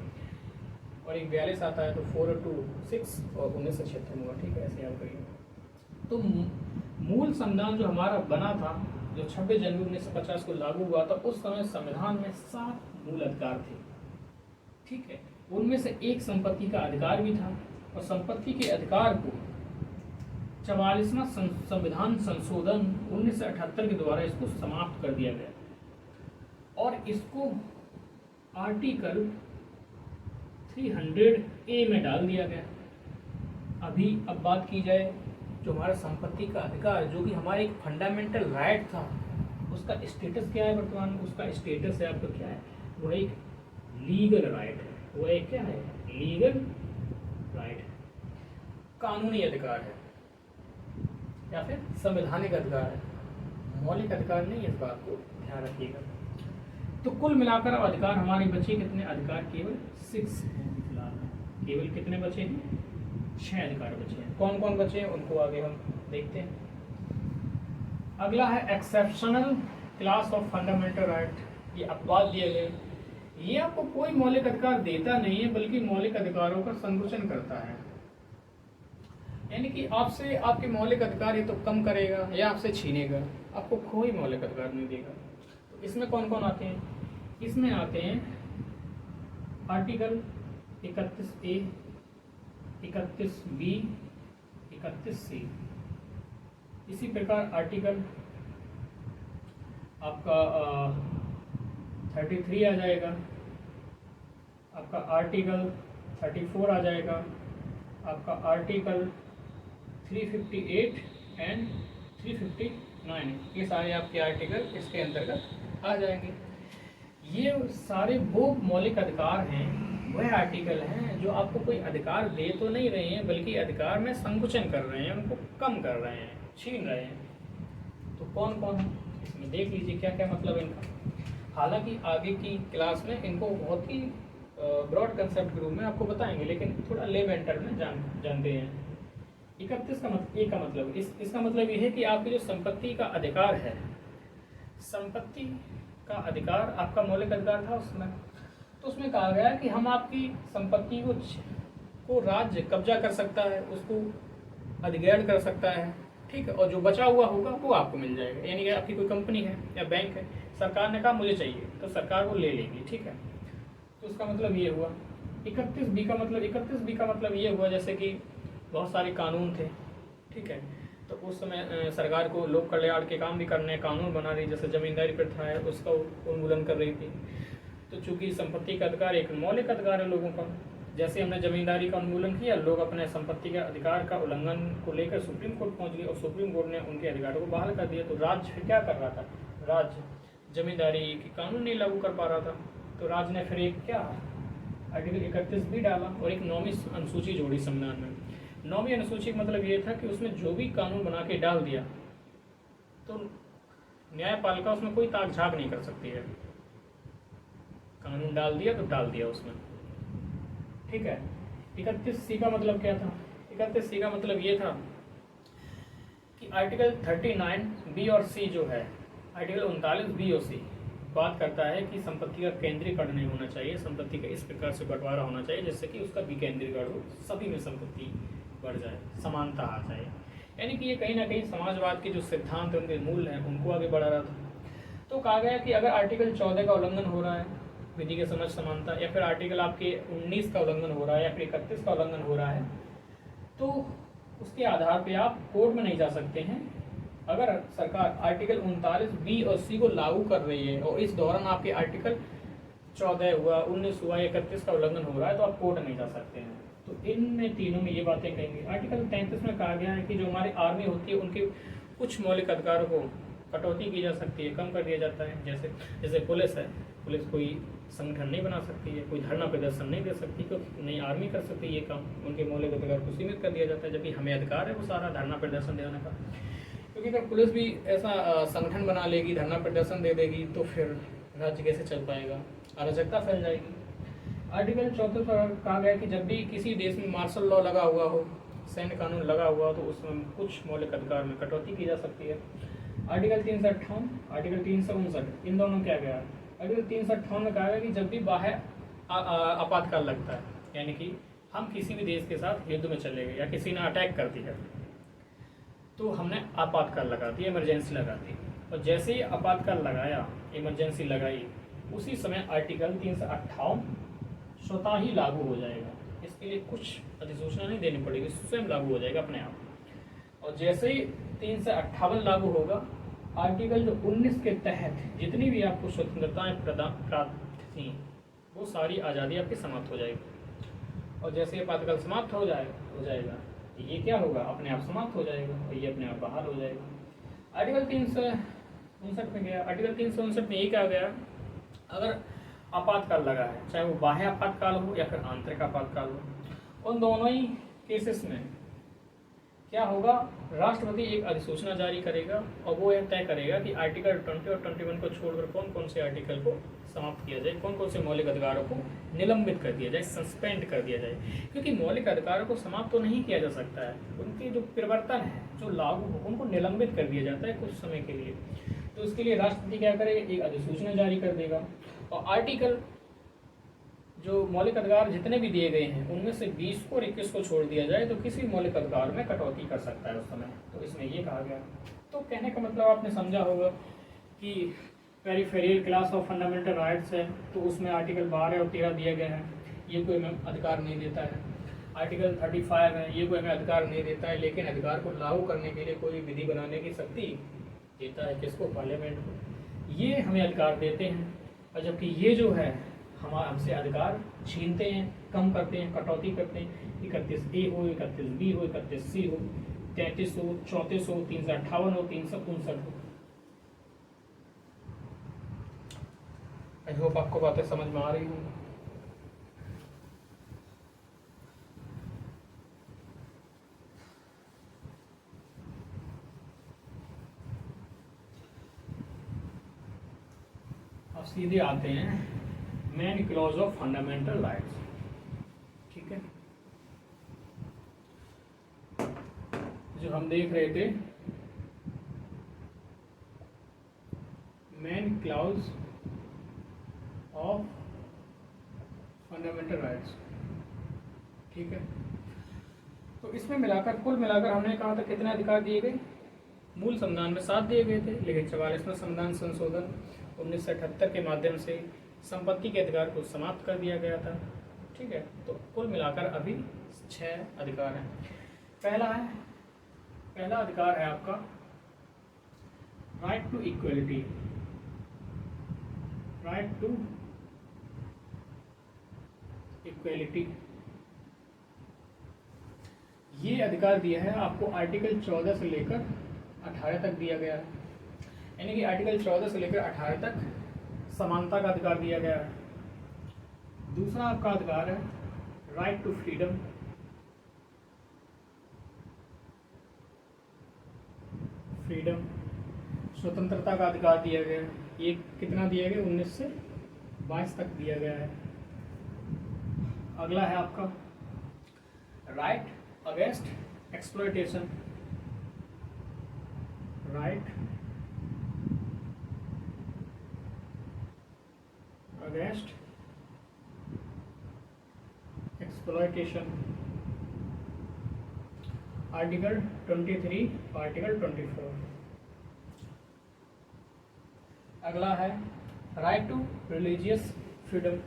और एक 42 आता है, तो 4 और 2 6, और 1976 में हुआ। ठीक है, ऐसे याद करिए। तो मूल संविधान जो हमारा बना था, जो 26 जनवरी 1950 को लागू हुआ था, उस समय संविधान में 7 मूल अधिकार थे। ठीक है। उनमें से एक संपत्ति का अधिकार भी था, और संपत्ति के अधिकार को 44वां संविधान संशोधन 1978 के द्वारा इसको समाप्त कर दिया गया, और इसको आर्टिकल 300A में डाल दिया गया। अब बात की जाए जो हमारा संपत्ति का अधिकार, जो कि हमारा एक फंडामेंटल राइट था, उसका स्टेटस क्या है वर्तमान में? उसका स्टेटस है आपका क्या है? वो एक लीगल राइट है। वो एक क्या है? लीगल राइट है, कानूनी अधिकार है, या फिर संवैधानिक अधिकार है, मौलिक अधिकार नहीं है। इस बात को ध्यान रखिएगा। तो कुल मिलाकर अधिकार हमारे बचे कितने? अधिकार केवल 6 हैं फिलहाल। केवल कितने बचे हैं? 6 अधिकार बचे हैं। कौन कौन बचे हैं उनको आगे हम देखते हैं। अगला है exceptional class of fundamental right. ये अपवाद दिए गए। ये आपको कोई मौलिक अधिकार देता नहीं है, बल्कि मौलिक अधिकारों का संकुचन करता है। यानी कि आपसे आपके मौलिक अधिकार ये तो कम करेगा या आपसे छीनेगा, आपको कोई मौलिक अधिकार नहीं देगा। तो इसमें कौन कौन आते हैं? इसमें आते हैं आर्टिकल 31A, 31B, 31C। इसी प्रकार आर्टिकल आपका 33 आ जाएगा, आपका आर्टिकल 34 आ जाएगा, आपका आर्टिकल 358 एंड 359। ये सारे आपके आर्टिकल इसके अंतर्गत आ जाएंगे। ये सारे वो मौलिक अधिकार हैं, वह आर्टिकल हैं जो आपको कोई अधिकार दे तो नहीं रहे हैं, बल्कि अधिकार में संकुचन कर रहे हैं, उनको कम कर रहे हैं, छीन रहे हैं। तो कौन कौन है इसमें देख लीजिए क्या क्या मतलब इनका। हालांकि आगे की क्लास में इनको बहुत ही ब्रॉड कंसेप्ट के रूप में आपको बताएंगे, लेकिन थोड़ा लेमेंटर में जानते हैं। 31 का मतलब इसका मतलब ये है कि आपकी जो संपत्ति का अधिकार है, संपत्ति का अधिकार आपका मौलिक अधिकार था उसमें, तो उसमें कहा गया कि हम आपकी संपत्ति को राज्य कब्जा कर सकता है, उसको अधिग्रहण कर सकता है, ठीक है, और जो बचा हुआ होगा वो आपको मिल जाएगा। यानी कि आपकी कोई कंपनी है या बैंक है, सरकार ने कहा मुझे चाहिए, तो सरकार वो ले लेगी। ठीक है, तो उसका मतलब ये हुआ। 31B का मतलब, 31B का मतलब ये हुआ जैसे कि बहुत सारे कानून थे। ठीक है, तो उस समय सरकार को लोक कल्याण के काम भी करने, कानून बना रही, जैसे जमींदारी प्रथा है उसका उन्मूलन कर रही थी। तो चूंकि संपत्ति का अधिकार एक मौलिक अधिकार है लोगों का, जैसे हमने जमींदारी का उन्मूलन किया, लोग अपने संपत्ति के अधिकार का उल्लंघन को लेकर सुप्रीम कोर्ट पहुंच गए और सुप्रीम कोर्ट ने उनके अधिकारों को बहाल कर दिया। तो राज्य फिर क्या कर रहा था, राज्य जमींदारी की कानून नहीं लागू कर पा रहा था, तो राज्य ने फिर एक क्या आर्टिकल 31B डाला और एक 9वीं अनुसूची जोड़ी संविधान में। 9वीं अनुसूची का मतलब ये था कि उसमें जो भी कानून बना के डाल दिया तो न्यायपालिका उसमें कोई ताक झाक नहीं कर सकती है। कानून डाल दिया तो डाल दिया उसमें। ठीक है, 31C का मतलब क्या था, 31C का मतलब ये था कि आर्टिकल 39B और C जो है, आर्टिकल 39B और C बात करता है कि संपत्ति का केंद्रीकरण नहीं होना चाहिए, संपत्ति का इस प्रकार से बंटवारा होना चाहिए जिससे कि उसका विकेंद्रीकरण हो, सभी में संपत्ति बढ़ जाए, समानता आ जाए। यानी कि ये कहीं ना कहीं समाजवाद के जो सिद्धांत उनके मूल हैं उनको आगे बढ़ा रहा था। तो कहा गया कि अगर आर्टिकल 14 का उल्लंघन हो रहा है, विधि के समझ समानता, या फिर आर्टिकल आपके 19 का उल्लंघन हो रहा है या फिर 31 का उल्लंघन हो रहा है, तो उसके आधार पे आप कोर्ट में नहीं जा सकते हैं। अगर सरकार आर्टिकल 39B और C को लागू कर रही है और इस दौरान आपके आर्टिकल 14 हुआ, 19 हुआ, 31 का उल्लंघन हो रहा है, तो आप कोर्ट नहीं जा सकते हैं। तो इनमें तीनों में ये बातें कहेंगे। आर्टिकल 33 में कहा गया है कि जो हमारी आर्मी होती है उनके कुछ मौलिक अधिकारों को कटौती की जा सकती है, कम कर दिया जाता है। जैसे पुलिस है, पुलिस कोई संगठन नहीं बना सकती है, कोई धरना प्रदर्शन नहीं दे सकती, क्योंकि नहीं आर्मी कर सकती ये काम, उनके मौलिक अधिकार को सीमित कर दिया जाता है, जबकि हमें अधिकार है वो सारा धरना प्रदर्शन देने का। क्योंकि अगर पुलिस भी ऐसा संगठन बना लेगी, धरना प्रदर्शन दे देगी, तो फिर राज्य कैसे चल पाएगा, अराजकता फैल जाएगी। आर्टिकल 34 पर कहा गया कि जब भी किसी देश में मार्शल लॉ लगा हुआ हो, सैन्य कानून लगा हुआ हो, तो उसमें कुछ मौलिक अधिकार में कटौती की जा सकती है। आर्टिकल 358, आर्टिकल 359, इन दोनों क्या गया, आर्टिकल 358 में कहा गया कि जब भी बाह्य आपातकाल लगता है, यानी कि हम किसी भी देश के साथ युद्ध में चले गए या किसी ने अटैक कर दिया, तो हमने आपातकाल लगा दी, इमरजेंसी लगा दी, और जैसे ही आपातकाल लगाया, इमरजेंसी लगाई, उसी समय आर्टिकल 358 स्वतः ही लागू हो जाएगा। इसके लिए कुछ अधिसूचना नहीं देनी पड़ेगी, स्वयं लागू हो जाएगा अपने आप। और जैसे ही 358 लागू होगा, आर्टिकल जो 19 के तहत जितनी भी आपको स्वतंत्रताएं प्राप्त थी, वो सारी आज़ादी आपकी समाप्त हो जाएगी। और जैसे आपातकाल समाप्त हो जाएगा, ये क्या होगा, अपने आप समाप्त हो जाएगा और ये अपने आप बाहर हो जाएगा। आर्टिकल 359 में गया, आर्टिकल 359 में ये क्या गया, अगर आपातकाल लगा है, चाहे वो बाह्य आपातकाल हो या फिर आंतरिक आपातकाल हो, उन दोनों ही केसेस में क्या होगा, राष्ट्रपति एक अधिसूचना जारी करेगा और वो यह तय करेगा कि आर्टिकल 20 और 21 को छोड़कर कौन कौन से आर्टिकल को समाप्त किया जाए, कौन कौन से मौलिक अधिकारों को निलंबित कर दिया जाए, सस्पेंड कर दिया जाए। क्योंकि मौलिक अधिकारों को समाप्त तो नहीं किया जा सकता है, उनकी जो परिवर्तन है, जो लागू हो, उनको निलंबित कर दिया जाता है कुछ समय के लिए। तो इसके लिए राष्ट्रपति क्या करेगा, एक अधिसूचना जारी कर देगा और आर्टिकल जो मौलिक अधिकार जितने भी दिए गए हैं उनमें से 20 को और 21 को छोड़ दिया जाए तो किसी मौलिक अधिकार में कटौती कर सकता है उस समय। तो इसमें ये कहा गया। तो कहने का मतलब आपने समझा होगा कि peripheral class of fundamental rights है, तो उसमें आर्टिकल 12 और 13 दिया गया है, ये कोई हमें अधिकार नहीं देता है। आर्टिकल 35 है, ये कोई हमें अधिकार नहीं देता है, लेकिन अधिकार को लागू करने के लिए कोई विधि बनाने की शक्ति देता है किसको, पार्लियामेंट को। ये हमें अधिकार देते हैं, और जबकि ये जो है हमसे अधिकार छीनते हैं, कम करते हैं, कटौती करते हैं। 31A हो, 31B हो, 31C हो, 33 हो, 34 हो, 358 हो, 359 हो। आई होप आपको बातें समझ में आ रही होंगी। अब सीधे आते हैं main clause of fundamental rights. ठीक है, जो हम देख रहे थे main clause of fundamental rights. ठीक है, तो इसमें मिलाकर कुल मिलाकर हमने कहा था कितने अधिकार दिए गए, मूल संविधान में 7 दिए गए थे, लेकिन 44वें संविधान संशोधन 1978 के माध्यम से संपत्ति के अधिकार को समाप्त कर दिया गया था। ठीक है, तो कुल मिलाकर अभी 6 अधिकार हैं। पहला अधिकार है आपका right to equality. Right to equality, ये अधिकार दिया है आपको आर्टिकल 14 से लेकर 18 तक दिया गया है। यानी कि आर्टिकल 14 से लेकर 18 तक समानता का अधिकार दिया गया है। दूसरा आपका अधिकार है राइट टू फ्रीडम। फ्रीडम, स्वतंत्रता का अधिकार दिया गया है। ये कितना दिया गया? 19 से 22 तक दिया गया है। अगला है आपका right against exploitation. Right against exploitation, article 23, article 24। अगला है right to religious freedom.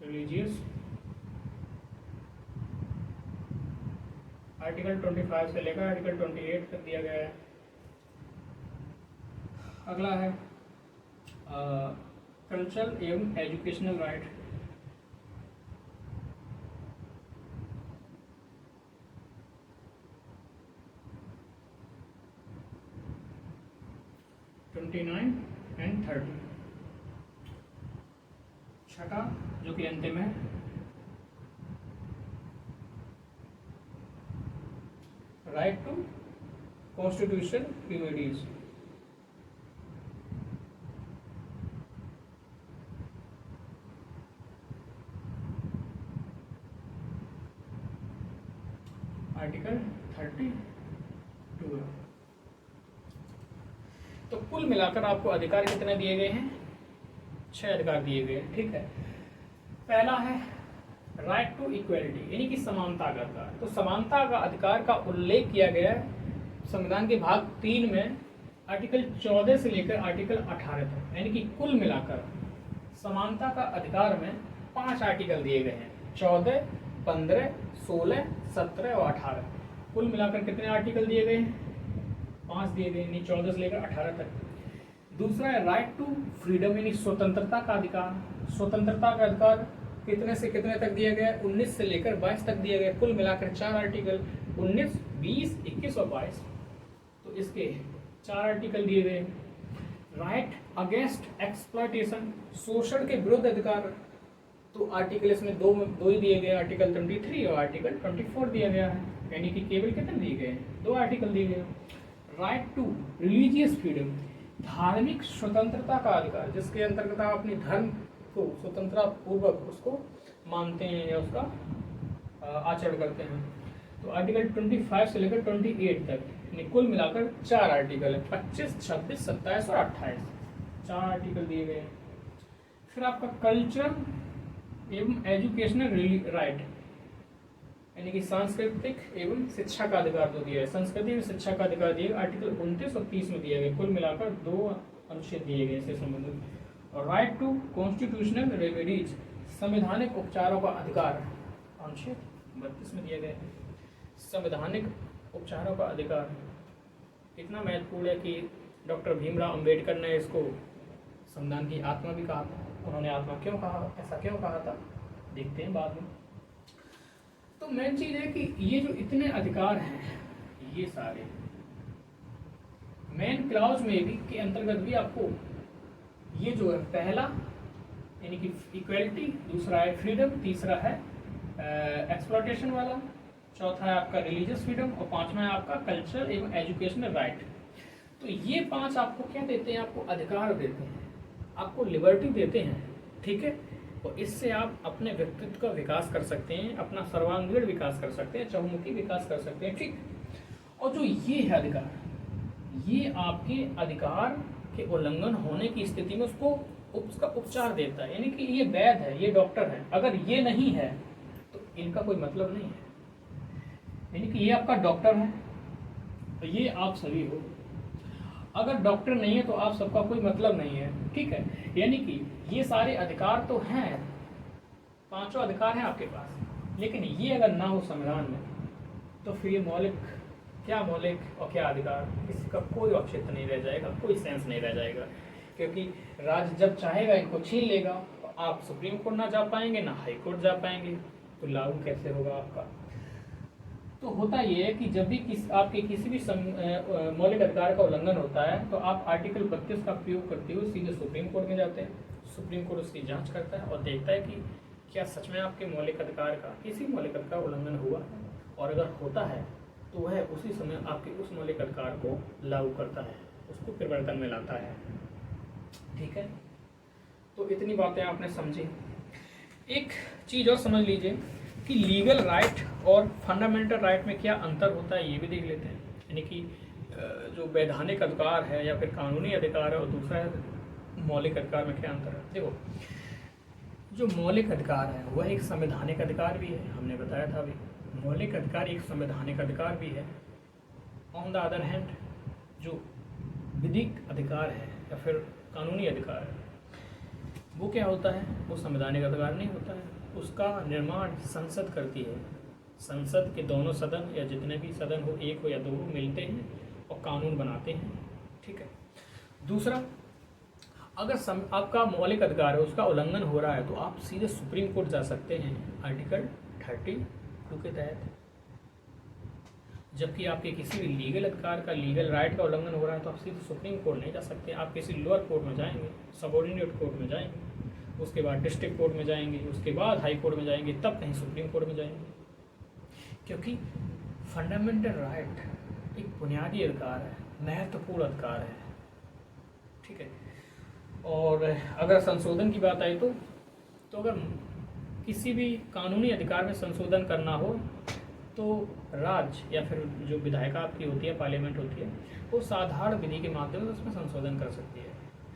Religious, article 25 से लेकर आर्टिकल 28 तक दिया गया है। अगला है कल्चरल एवं एजुकेशनल राइट। एंड 30। छठा जो कि अंतिम है right to constitution remedies. Article 32। तो कुल मिलाकर आपको अधिकार कितने दिए गए हैं? 6 अधिकार दिए गए हैं। ठीक है, पहला है राइट टू इक्वलिटी, यानी कि समानता का अधिकार। तो समानता का अधिकार का उल्लेख किया गया है संविधान के भाग 3 में आर्टिकल 14 से लेकर आर्टिकल 18 तक। यानी कि कुल मिलाकर समानता का अधिकार में 5 आर्टिकल दिए गए हैं। 14, 15, 16, 17 और 18। कुल मिलाकर कितने आर्टिकल दिए गए हैं? 5 दिए गए, यानी 14 से लेकर 18 तक। दूसरा है राइट टू फ्रीडम, यानी स्वतंत्रता का अधिकार। स्वतंत्रता का अधिकार कितने से कितने तक दिया गया? 19 से लेकर 22 तक दिया गया। कुल मिलाकर 4 आर्टिकल, 19, 20, 21 और 22। तो इसके 4 आर्टिकल दिए गए। राइट अगेंस्ट एक्सप्लॉयटेशन, शोषण के विरुद्ध अधिकार। तो आर्टिकल इसमें दो ही दिए गए, आर्टिकल 23 और आर्टिकल 24 दिया गया है। यानी कि केवल कितने दिए गए? 2 आर्टिकल दिए गए। राइट टू रिलीजियस फ्रीडम, धार्मिक स्वतंत्रता का अधिकार, जिसके अंतर्गत आप अपने धर्म को स्वतंत्रता पूर्वक उसको मानते हैं या उसका आचरण करते हैं। तो आर्टिकल 25 से लेकर 28 तक, यानी कुल मिलाकर 4 आर्टिकल है। 25, 26, 27 और 28, 4 आर्टिकल दिए गए। फिर आपका कल्चरल एवं एजुकेशनल राइट, यानी कि सांस्कृतिक एवं शिक्षा का अधिकार जो दिया है। संस्कृति एवं शिक्षा का अधिकार दिया गया आर्टिकल 29 और 30 में दिया गया। कुल मिलाकर 2 अनुच्छेद दिए गए इससे संबंधित। और राइट टू कॉन्स्टिट्यूशनल रेमेडीज, संवैधानिक उपचारों का अधिकार, अनुच्छेद 32 में दिया गया है। संवैधानिक उपचारों का अधिकार इतना महत्वपूर्ण है कि डॉक्टर भीमराव अंबेडकर ने इसको संविधान की आत्मा भी कहा था। उन्होंने आत्मा क्यों कहा, ऐसा क्यों कहा था, देखते हैं बाद में। तो मेन चीज है कि ये जो इतने अधिकार हैं, ये सारे मेन क्लाउज में भी के अंतर्गत भी आपको ये जो है, पहला यानी कि इक्वलिटी, दूसरा है फ्रीडम, तीसरा है एक्सप्लॉयटेशन वाला, चौथा है आपका रिलीजियस फ्रीडम और 5वां है आपका कल्चरल एवं एजुकेशनल राइट। तो ये 5 आपको क्या देते हैं? आपको अधिकार देते हैं, आपको लिबर्टी देते हैं। ठीक है, और इससे आप अपने व्यक्तित्व का विकास कर सकते हैं, अपना सर्वांगीण विकास कर सकते हैं, चहुमुखी विकास कर सकते हैं। ठीक, और जो ये है अधिकार, ये आपके अधिकार के उल्लंघन होने की स्थिति में उसका उपचार देता है। यानी कि ये वैद्य है, ये डॉक्टर है। अगर ये नहीं है तो इनका कोई मतलब नहीं है। यानी कि ये आपका डॉक्टर है, तो ये आप सभी हो। अगर डॉक्टर नहीं है तो आप सबका कोई मतलब नहीं है, ठीक है। यानी कि ये सारे अधिकार तो हैं, पांचों अधिकार हैं आपके पास, लेकिन ये अगर ना हो संविधान में तो फिर ये मौलिक, क्या मौलिक और क्या अधिकार, किसी का कोई औचित्य नहीं रह जाएगा, कोई सेंस नहीं रह जाएगा। क्योंकि राज्य जब चाहेगा इनको छीन लेगा, तो आप सुप्रीम कोर्ट ना जा पाएंगे, ना हाई कोर्ट जा पाएंगे, तो लागू कैसे होगा आपका। तो होता ये है कि जब भी आपके किसी भी मौलिक अधिकार का उल्लंघन होता है, तो आप आर्टिकल 32 का प्रयोग करते हुए सीधे सुप्रीम कोर्ट में जाते हैं। सुप्रीम कोर्ट उसकी जांच करता है और देखता है कि क्या सच में आपके मौलिक अधिकार का, किसी मौलिक अधिकार उल्लंघन हुआ है, और अगर होता है तो वह उसी समय आपके उस मौलिक अधिकार को लागू करता है, उसको परिवर्तन में लाता है, ठीक है। तो इतनी बातें आपने समझी। एक चीज़ और समझ लीजिए कि लीगल राइट और फंडामेंटल राइट में क्या अंतर होता है, ये भी देख लेते हैं। यानी कि जो वैधानिक अधिकार है या फिर कानूनी अधिकार है, और दूसरा है मौलिक अधिकार में क्या अंतर है। देखो, जो मौलिक अधिकार है वह एक संवैधानिक अधिकार भी है, हमने बताया था अभी, मौलिक अधिकार एक संवैधानिक अधिकार भी है। ऑन द अदर हैंड जो विधिक अधिकार है या फिर कानूनी अधिकार है, वो क्या होता है, वो संवैधानिक अधिकार नहीं होता है। उसका निर्माण संसद करती है। संसद के दोनों सदन या जितने भी सदन हो, एक हो या दो हो, मिलते हैं और कानून बनाते हैं, ठीक है। दूसरा, अगर आपका मौलिक अधिकार है उसका उल्लंघन हो रहा है, तो आप सीधे सुप्रीम कोर्ट जा सकते हैं आर्टिकल 32 के तहत। जबकि आपके किसी भी लीगल अधिकार का, लीगल राइट का उल्लंघन हो रहा है, तो आप सीधे सुप्रीम कोर्ट नहीं जा सकते। आप किसी लोअर कोर्ट में जाएंगे, सबऑर्डिनेट कोर्ट में जाएंगे, उसके बाद डिस्ट्रिक्ट कोर्ट में जाएंगे, उसके बाद हाई कोर्ट में जाएंगे, तब कहीं सुप्रीम कोर्ट में जाएंगे। क्योंकि फंडामेंटल राइट एक बुनियादी अधिकार है, महत्वपूर्ण अधिकार है, ठीक है। और अगर संशोधन की बात आई तो अगर किसी भी कानूनी अधिकार में संशोधन करना हो, तो राज्य या फिर जो विधायिका आपकी होती है, पार्लियामेंट होती है, वो साधारण विधि के माध्यम से उसमें संशोधन कर सकती है।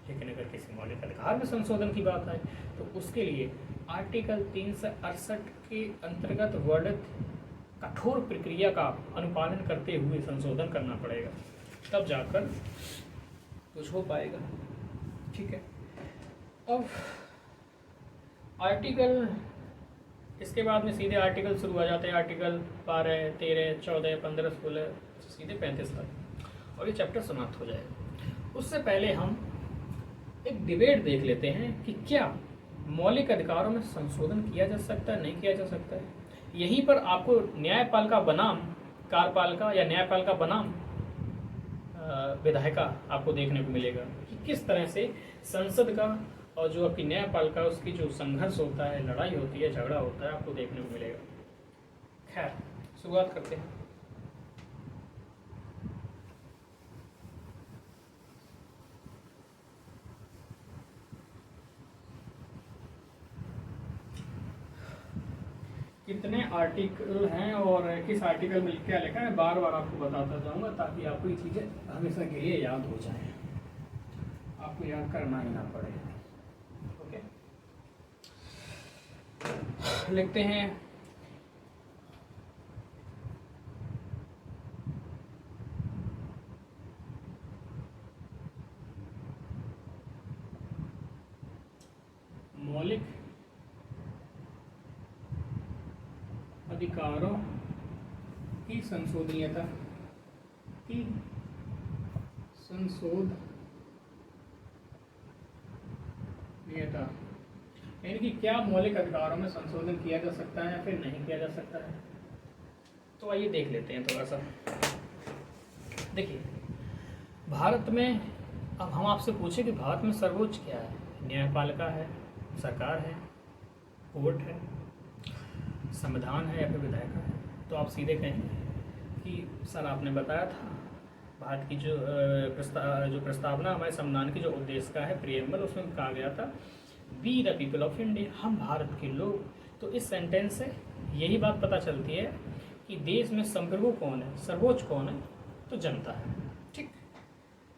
लेकिन अगर किसी मौलिक अधिकार में संशोधन की बात आए, तो उसके लिए आर्टिकल 368 के अंतर्गत वर्णित कठोर प्रक्रिया का अनुपालन करते हुए संशोधन करना पड़ेगा, तब जाकर कुछ हो पाएगा, ठीक है। अब आर्टिकल, इसके बाद में सीधे आर्टिकल शुरू आ जाते हैं, आर्टिकल 12, 13, 14, 15, 16 सीधे 35 तक, और ये चैप्टर समाप्त हो जाएगा। उससे पहले हम एक डिबेट देख लेते हैं कि क्या मौलिक अधिकारों में संशोधन किया जा सकता है, नहीं किया जा सकता है। यहीं पर आपको न्यायपालिका बनाम कार्यपालिका या न्यायपालिका बनाम विधायिका आपको देखने को मिलेगा कि किस तरह से संसद का और जो आपकी न्यायपालिका, उसकी जो संघर्ष होता है, लड़ाई होती है, झगड़ा होता है, आपको देखने को मिलेगा। खैर, शुरुआत करते हैं। कितने आर्टिकल हैं और किस आर्टिकल में क्या लिखा है, बार बार आपको बताता जाऊंगा, ताकि आपको ये चीज़ें हमेशा के लिए याद हो जाएं, आपको याद करना ही ना पड़े। ओके, लिखते हैं मौलिक अधिकारों की संशोधनीयता यानी कि क्या मौलिक अधिकारों में संशोधन किया जा सकता है या फिर नहीं किया जा सकता है। तो आइए देख लेते हैं थोड़ा सा। देखिए, भारत में, अब हम आपसे पूछें कि भारत में सर्वोच्च क्या है, न्यायपालिका है, सरकार है, कोर्ट है, संविधान है या फिर विधायिका है। तो आप सीधे कहेंगे कि सर आपने बताया था भारत की जो प्रस्तावना हमारे संविधान की जो उद्देश्य का है, प्रियम्बल, उसमें कहा गया था we the people of India, हम भारत के लोग। तो इस सेंटेंस से यही बात पता चलती है कि देश में संप्रभु कौन है, सर्वोच्च कौन है, तो जनता है, ठीक,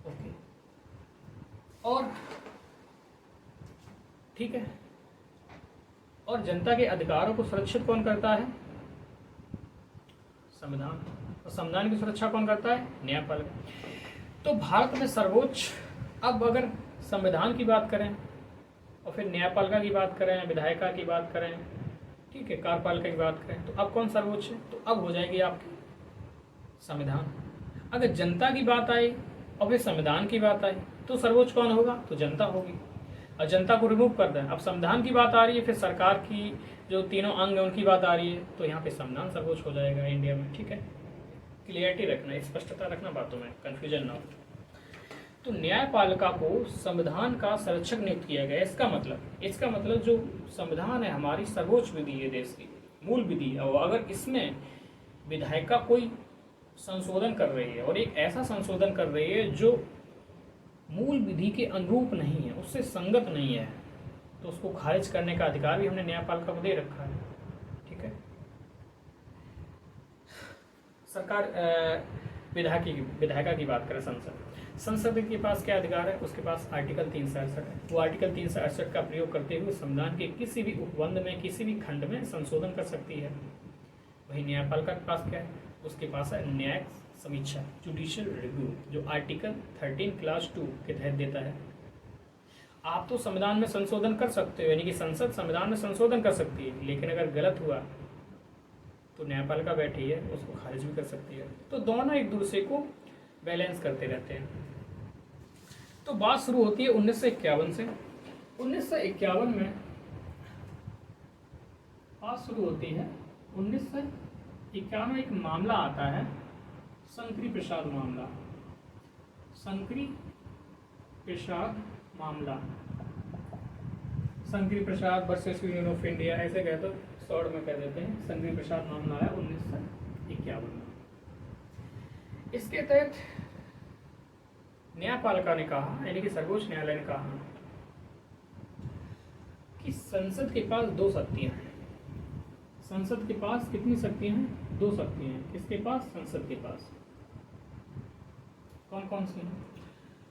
ओके। और ठीक है, और जनता के अधिकारों को सुरक्षित कौन करता है? संविधान। और संविधान की सुरक्षा कौन करता है? न्यायपालिका। तो भारत में सर्वोच्च, अब अगर संविधान की बात करें और फिर न्यायपालिका की बात करें, विधायिका की बात करें, ठीक है, कार्यपालिका की बात करें, तो अब कौन सर्वोच्च है? तो अब हो जाएगी आपकी संविधान। अगर जनता की बात आई और फिर संविधान की बात आई तो सर्वोच्च कौन होगा? तो जनता होगी। और जनता को रिमूव कर दें, अब संविधान की बात आ रही है, फिर सरकार की जो तीनों अंग है उनकी बात आ रही है, तो यहाँ पे संविधान सर्वोच्च हो जाएगा इंडिया में। ठीक है, क्लियरिटी रखना, स्पष्टता रखना बातों में, कंफ्यूजन ना हो। तो न्यायपालिका को संविधान का संरक्षक नियुक्त किया गया। इसका मतलब जो संविधान है हमारी सर्वोच्च विधि है, देश की मूल विधि है, और अगर इसमें विधायिका कोई संशोधन कर रही है और एक ऐसा संशोधन कर रही है जो मूल विधि के अनुरूप नहीं है, उससे संगत नहीं है, तो उसको खारिज करने का अधिकार भी हमने न्यायपालिका को दे रखा है। ठीक है, सरकार विधायिका की बात करें, संसद के पास क्या अधिकार है? उसके पास आर्टिकल 368 है। वो आर्टिकल 368 का प्रयोग करते हुए संविधान के किसी भी उपबंध में, किसी भी खंड में संशोधन कर सकती है। वही न्यायपालिका के पास क्या है? उसके पास है न्यायिक समीक्षा, जुडिशियल रिव्यू, जो आर्टिकल 13 क्लास 2 के तहत देता है। आप तो संविधान में संशोधन कर सकते हो, यानी कि संसद संविधान में संशोधन कर सकती है, लेकिन अगर गलत हुआ तो न्यायपालिका बैठी है, उसको खारिज भी कर सकती है। तो दोनों एक दूसरे को बैलेंस करते रहते हैं। तो बात शुरू होती है 1951 से। 1951 में बात शुरू होती है। 1951 में एक मामला आता है, शंकरी प्रसाद मामला। शंकरी प्रसाद वर्सेस यूनियन ऑफ इंडिया, ऐसे कहते शॉर्ट में कह देते हैं। शंकरी प्रसाद मामला है 1951 में। इसके तहत न्यायपालिका ने कहा, यानी कि सर्वोच्च न्यायालय ने कहा कि संसद के पास 2 शक्तियां हैं। संसद के पास कितनी शक्तियां हैं? 2 शक्तियां हैं। किसके पास? संसद के पास। कौन कौन सी हैं?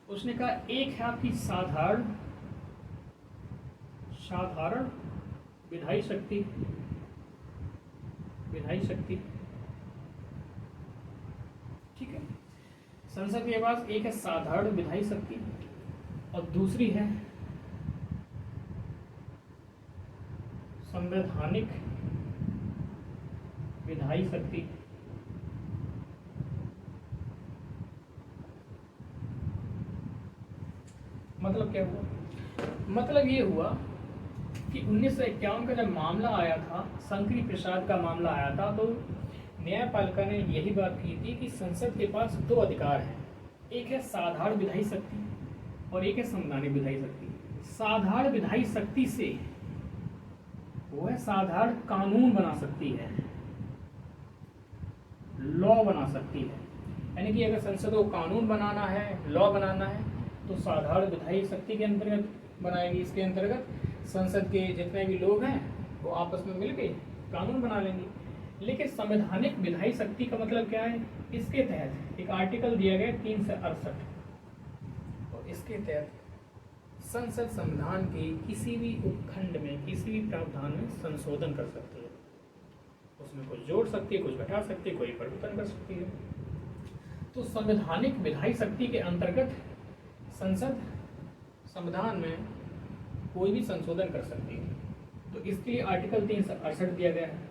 उसने कहा एक है आपकी साधारण विधायी शक्ति। ठीक है, संसद के पास एक है साधारण विधायी शक्ति और दूसरी है संवैधानिक विधायी शक्ति। मतलब क्या हुआ? मतलब ये हुआ कि 1951 का जब मामला आया था, शंकरी प्रसाद का मामला आया था, तो न्यायपालिका ने यही बात की थी कि संसद के पास 2 अधिकार हैं, एक है साधारण विधायी शक्ति और एक है संवैधानिक विधायी शक्ति। साधारण विधायी शक्ति से वो है साधारण कानून बना सकती है, लॉ बना सकती है। यानी कि अगर संसद को कानून बनाना है, लॉ बनाना है, तो साधारण विधायी शक्ति के अंतर्गत बनाएगी। इसके अंतर्गत संसद के जितने भी लोग हैं वो आपस में मिलकर कानून बना लेंगे। लेकिन संवैधानिक विधायी शक्ति का मतलब क्या है? इसके तहत एक आर्टिकल दिया गया 368 और इसके तहत संसद संविधान के किसी भी उपखंड में, किसी भी प्रावधान में संशोधन कर सकती है। उसमें कुछ जोड़ सकती है, कुछ घटा सकती है, कोई परिवर्तन कर सकती है। तो संवैधानिक विधायी शक्ति के अंतर्गत संसद संविधान में कोई भी संशोधन कर सकती है। तो इसके लिए आर्टिकल 368 दिया गया है।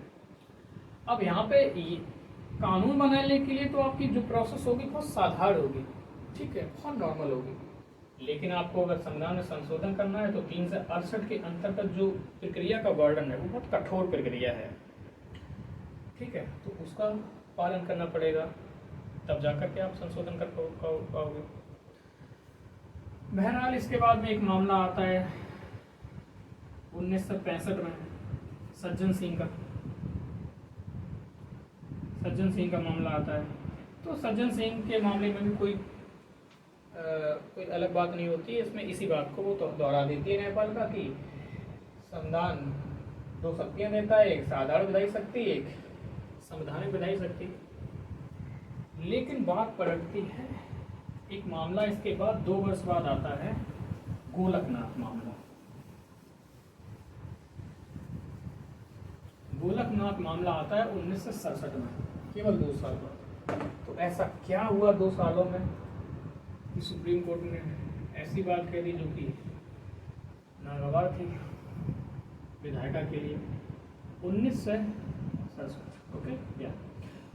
अब यहाँ पे कानून बनाने के लिए तो आपकी जो प्रोसेस होगी बहुत साधारण होगी, ठीक है, बहुत नॉर्मल होगी। लेकिन आपको अगर संविधान में संशोधन करना है तो 368 के अंतर्गत जो प्रक्रिया का वर्णन है वो बहुत कठोर प्रक्रिया है, ठीक है, तो उसका पालन करना पड़ेगा, तब जाकर के आप संशोधन कर पाओगे। बहरहाल इसके बाद में एक मामला आता है 1965 में सज्जन सिंह का मामला आता है। तो सज्जन सिंह के मामले में भी कोई अलग बात नहीं होती है। इसमें इसी बात को वो तो दोहरा देती है न्यायपालिका की संविधान 2 शक्तियाँ देता है, एक साधारण विधायी शक्ति, एक संवैधानिक विधायी शक्ति। लेकिन बात पलटती है, एक मामला इसके बाद 2 वर्ष बाद आता है गोलकनाथ मामला। गोलकनाथ मामला आता है 1967 में, केवल 2 साल बाद। तो ऐसा क्या हुआ 2 सालों में कि सुप्रीम कोर्ट ने ऐसी बात कह दी जो कि नागवार थी विधायिका के लिए। 1967, ओके या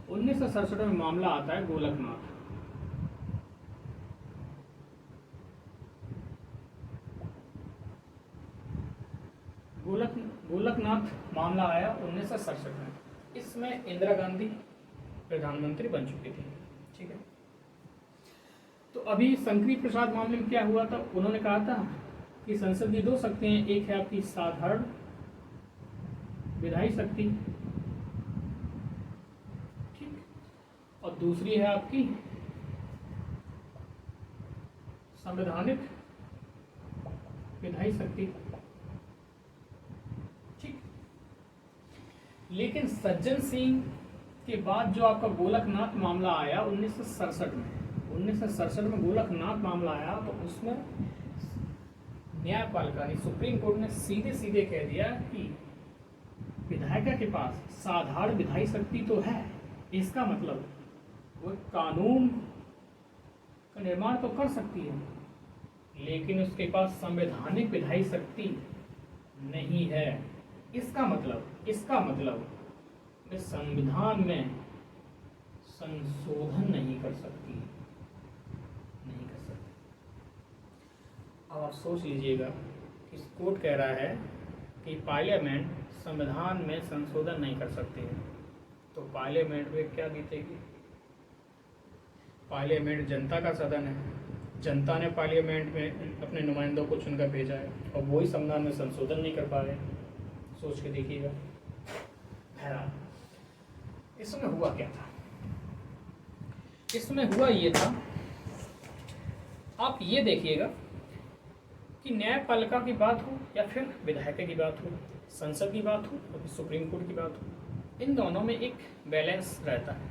1967 में मामला आता है गोलकनाथ। गोलकनाथ मामला आया 1967 में। इसमें इंदिरा गांधी प्रधानमंत्री बन चुकी थी, ठीक है। तो अभी शंकरी प्रसाद मामले में क्या हुआ था, उन्होंने कहा था कि संसद की 2 शक्तियां हैं, एक है आपकी साधारण विधायी शक्ति, ठीक, और दूसरी है आपकी संवैधानिक विधायी शक्ति, ठीक। लेकिन सज्जन सिंह के बाद जो आपका गोलकनाथ मामला आया 1967 में, 1967 में गोलकनाथ मामला आया, तो उसमें न्यायपालिका ने, सुप्रीम कोर्ट ने सीधे सीधे कह दिया कि विधायिका के पास साधारण विधायी शक्ति तो है, इसका मतलब वो कानून का निर्माण तो कर सकती है, लेकिन उसके पास संवैधानिक विधायी शक्ति नहीं है। इसका मतलब वे संविधान में संशोधन नहीं कर सकती। अब आप सोच लीजिएगा, इस कोर्ट कह रहा है कि पार्लियामेंट संविधान में संशोधन नहीं कर सकती है, तो पार्लियामेंट में क्या बीतेगी। पार्लियामेंट जनता का सदन है, जनता ने पार्लियामेंट में अपने नुमाइंदों को चुनकर भेजा है, और वही संविधान में संशोधन नहीं कर पा रहे। सोच के देखिएगा। हैरान। इसमें हुआ क्या था, इसमें हुआ ये था, आप ये देखिएगा कि न्यायपालिका की बात हो या फिर विधायिका की बात हो, संसद की बात हो या फिर सुप्रीम कोर्ट की बात हो, इन दोनों में एक बैलेंस रहता है।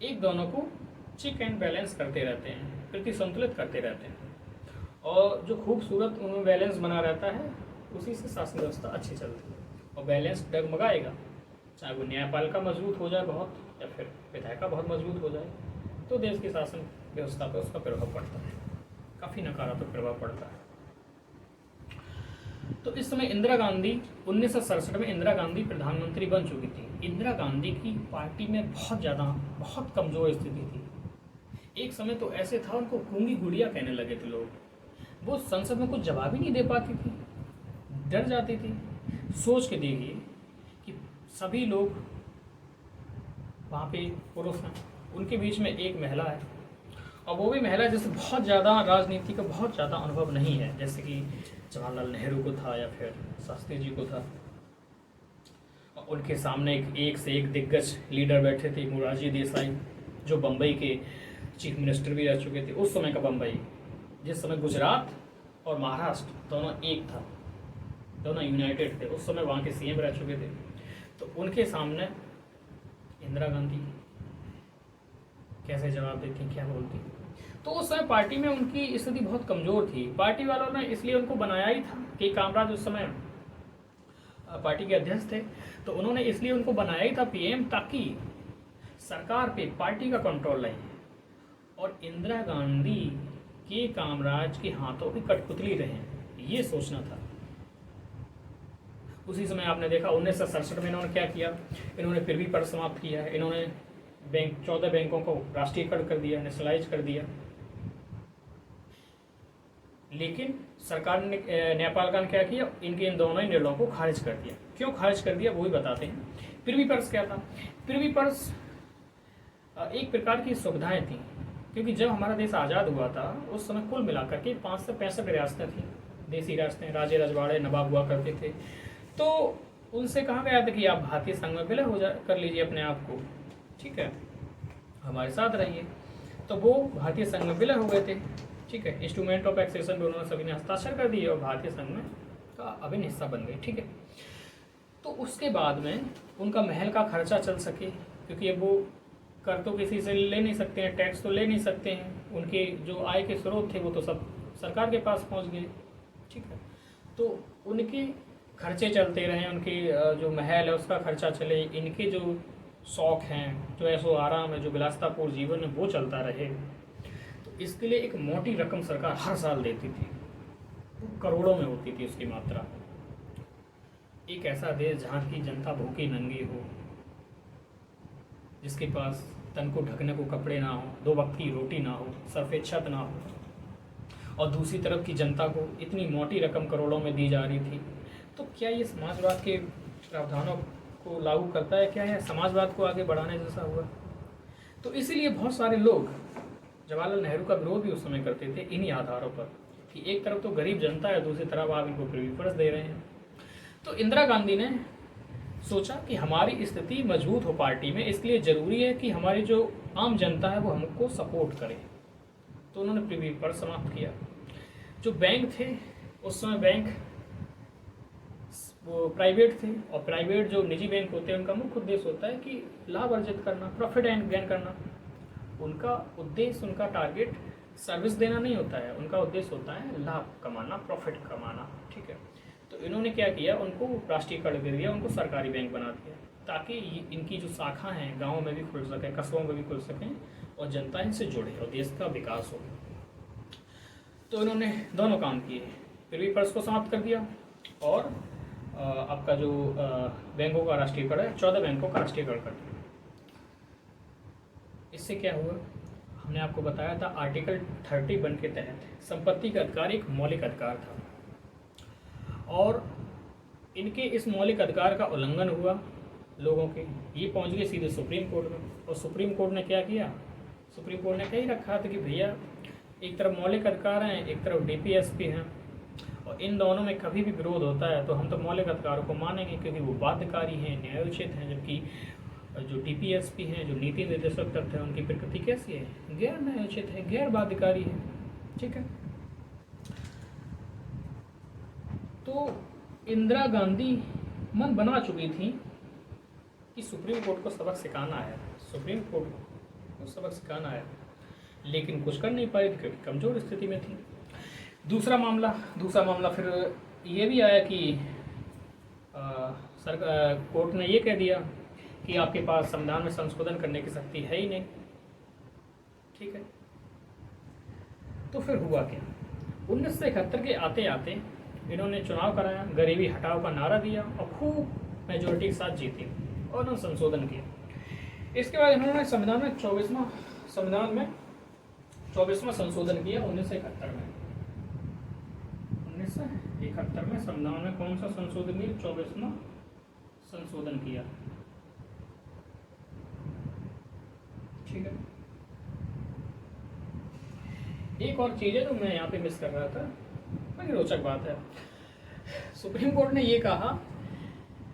एक दोनों को चेक एंड बैलेंस करते रहते हैं, प्रति संतुलित करते रहते हैं, और जो खूबसूरत उनमें बैलेंस बना रहता है, उसी से शासन व्यवस्था अच्छी चलती है। और बैलेंस डगमगाएगा, चाहे वो न्यायपालिका मजबूत हो जाए बहुत, या फिर विधायिका बहुत मजबूत हो जाए, तो देश की शासन व्यवस्था पर उसका प्रभाव पड़ता है, काफ़ी नकारात्मक प्रभाव पड़ता है। तो इस समय इंदिरा गांधी 1967 में इंदिरा गांधी प्रधानमंत्री बन चुकी थी। इंदिरा गांधी की पार्टी में बहुत कमज़ोर स्थिति थी। एक समय तो ऐसे था, उनको गूंगी गुड़िया कहने लगे थे लोग। वो संसद में कुछ जवाब ही नहीं दे पाती थी, डर जाती थी। सोच के देखिए कि सभी लोग वहाँ पे पुरुष हैं, उनके बीच में एक महिला है, और वो भी महिला जैसे बहुत ज़्यादा राजनीति का बहुत ज़्यादा अनुभव नहीं है, जैसे कि जवाहरलाल नेहरू को था या फिर शास्त्री जी को था। और उनके सामने एक से एक दिग्गज लीडर बैठे थे। मोरारजी देसाई, जो बम्बई के चीफ मिनिस्टर भी रह चुके थे उस समय का बम्बई, जिस समय गुजरात और महाराष्ट्र दोनों एक था, दोनों यूनाइटेड थे, उस समय वहाँ के सीएम रह चुके थे। तो उनके सामने इंदिरा गांधी कैसे जवाब देती, क्या बोलती। तो उस समय पार्टी में उनकी स्थिति बहुत कमज़ोर थी। पार्टी वालों ने इसलिए उनको बनाया ही था कि कामराज उस समय पार्टी के अध्यक्ष थे, तो उन्होंने इसलिए उनको बनाया ही था पीएम, ताकि सरकार पे पार्टी का कंट्रोल रहे और इंदिरा गांधी के कामराज के हाथों की कठपुतली रहे, ये सोचना था। उसी समय आपने देखा 1967 में इन्होंने क्या किया, इन्होंने फिर भी कर समाप्त किया है। इन्होंने 14 बैंकों को राष्ट्रीयकरण कर दिया, नेशनलाइज कर दिया। लेकिन सरकार ने, न्यायपालिका ने क्या किया, इनके इन दोनों ही निर्णयों को खारिज कर दिया। क्यों खारिज कर दिया वो भी बताते हैं। प्रिवी पर्स क्या था, प्रिवी पर्स एक प्रकार की सुविधाएं थी, क्योंकि जब हमारा देश आज़ाद हुआ था उस समय कुल मिलाकर के 5 से 65 रियासतें थीं, देसी रियासतें, राजे रजवाड़े नवाब हुआ करते थे। तो उनसे कहा गया था कि आप भारतीय संघ में विलय हो कर लीजिए अपने आप को, ठीक है, हमारे साथ रहिए। तो वो भारतीय संघ में विलय हो गए थे, ठीक है। इंस्ट्रूमेंट ऑफ एक्सेशन पे उन्होंने सभी ने हस्ताक्षर कर दिए और भारतीय संघ में का अभिन्न हिस्सा बन गए, ठीक है। तो उसके बाद में उनका महल का खर्चा चल सके, क्योंकि अब वो कर तो किसी से ले नहीं सकते हैं, टैक्स तो ले नहीं सकते हैं, उनके जो आय के स्रोत थे वो तो सब सरकार के पास पहुंच गए, ठीक है। तो उनके खर्चे चलते रहें, उनकी जो महल है उसका खर्चा चले, इनके जो शौक हैं, जो ऐशो आराम है, जो विलासतापूर्ण जीवन है वो चलता रहे। तो इसके लिए एक मोटी रकम सरकार हर साल देती थी, वो करोड़ों में होती थी उसकी मात्रा। एक ऐसा देश जहाँ की जनता भूखी नंगी हो, जिसके पास तन को ढकने को कपड़े ना हो, 2 वक्त की रोटी ना हो, सरफे छत ना हो, और दूसरी तरफ की जनता को इतनी मोटी रकम करोड़ों में दी जा रही थी, तो क्या ये समाजवाद के प्रावधानों को लागू करता है? क्या है समाजवाद को आगे बढ़ाने जैसा हुआ? तो इसीलिए बहुत सारे लोग जवाहरलाल नेहरू का विरोध भी उस समय करते थे इन्हीं आधारों पर, कि एक तरफ तो गरीब जनता है, दूसरी तरफ आप इनको प्रिविलेज दे रहे हैं। तो इंदिरा गांधी ने सोचा कि हमारी स्थिति मजबूत हो पार्टी में, इसलिए ज़रूरी है कि हमारी जो आम जनता है वो हमको सपोर्ट करे। तो उन्होंने प्रिवी पर समाप्त किया। जो बैंक थे उस समय, बैंक वो प्राइवेट थे, और प्राइवेट जो निजी बैंक होते हैं उनका मुख्य उद्देश्य होता है कि लाभ अर्जित करना, प्रॉफिट एंड गेन करना। उनका उद्देश्य, उनका टारगेट सर्विस देना नहीं होता है, उनका उद्देश्य होता है लाभ कमाना, प्रॉफिट कमाना। ठीक है, तो इन्होंने क्या किया, उनको राष्ट्रीयकरण कर दिया, उनको सरकारी बैंक बना दिया, ताकि इनकी जो शाखा हैं गाँव में भी खुल सकें, कस्बों में भी खुल सकें, और जनता इनसे जुड़े और देश का विकास हो। तो इन्होंने दोनों काम किए, प्रिवी पर्स को समाप्त कर दिया और आपका जो बैंकों का राष्ट्रीयकरण है, 14 बैंकों का राष्ट्रीयकरण कर दिया। इससे क्या हुआ, हमने आपको बताया था आर्टिकल 31 के तहत संपत्ति का अधिकार एक मौलिक अधिकार था, और इनके इस मौलिक अधिकार का उल्लंघन हुआ लोगों के, ये पहुंच गए सीधे सुप्रीम कोर्ट में। और सुप्रीम कोर्ट ने क्या किया, सुप्रीम कोर्ट ने कही रखा था कि भैया एक तरफ मौलिक अधिकार हैं, एक तरफ डीपीएसपी हैं, और इन दोनों में कभी भी विरोध होता है तो हम तो मौलिक अधिकारों को मानेंगे क्योंकि वो बाध्यकारी हैं, न्यायोचित हैं, जबकि जो डीपीएसपी हैं, जो नीति निर्देशक तत्व हैं, उनकी प्रकृति कैसी है, गैर न्यायोचित है, गैर बाध्यकारी है। ठीक है, तो इंदिरा गांधी मन बना चुकी थी कि सुप्रीम कोर्ट को सबक सिखाना है, सुप्रीम कोर्ट को सबक सिखाना है, लेकिन कुछ कर नहीं पाई थी क्योंकि कमज़ोर स्थिति में थी। दूसरा मामला फिर ये भी आया कि कोर्ट ने ये कह दिया कि आपके पास संविधान में संशोधन करने की शक्ति है ही नहीं। ठीक है, तो फिर हुआ क्या, 1971 के आते आते इन्होंने चुनाव कराया, गरीबी हटाओ का नारा दिया और खूब मेजोरिटी के साथ जीती और उन्होंने संशोधन किया। इसके बाद इन्होंने संविधान में 24वां संशोधन किया 1971 में। 1971 में संविधान में कौन सा संशोधन किया, 24वां संशोधन किया। ठीक है, एक और चीज़ है जो मैं यहाँ पे मिस कर रहा था, बड़ी रोचक बात है। सुप्रीम कोर्ट ने ये कहा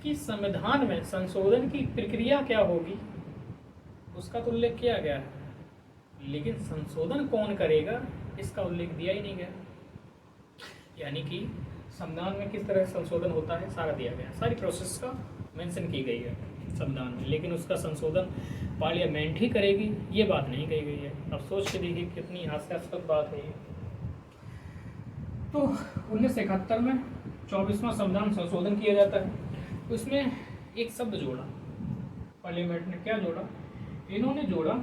कि संविधान में संशोधन की प्रक्रिया क्या होगी उसका तो उल्लेख किया गया है, लेकिन संशोधन कौन करेगा इसका उल्लेख दिया ही नहीं गया। यानी कि संविधान में किस तरह संशोधन होता है सारा दिया गया, सारी प्रोसेस का मेंशन की गई है संविधान में, लेकिन उसका संशोधन पार्लियामेंट ही करेगी ये बात नहीं कही गई है। अब सोच के देखिए कितनी हास्यास्पद बात है ये। तो 1971 में 24वां संविधान संशोधन किया जाता है, उसमें एक शब्द जोड़ा पार्लियामेंट ने, क्या जोड़ा, इन्होंने जोड़ा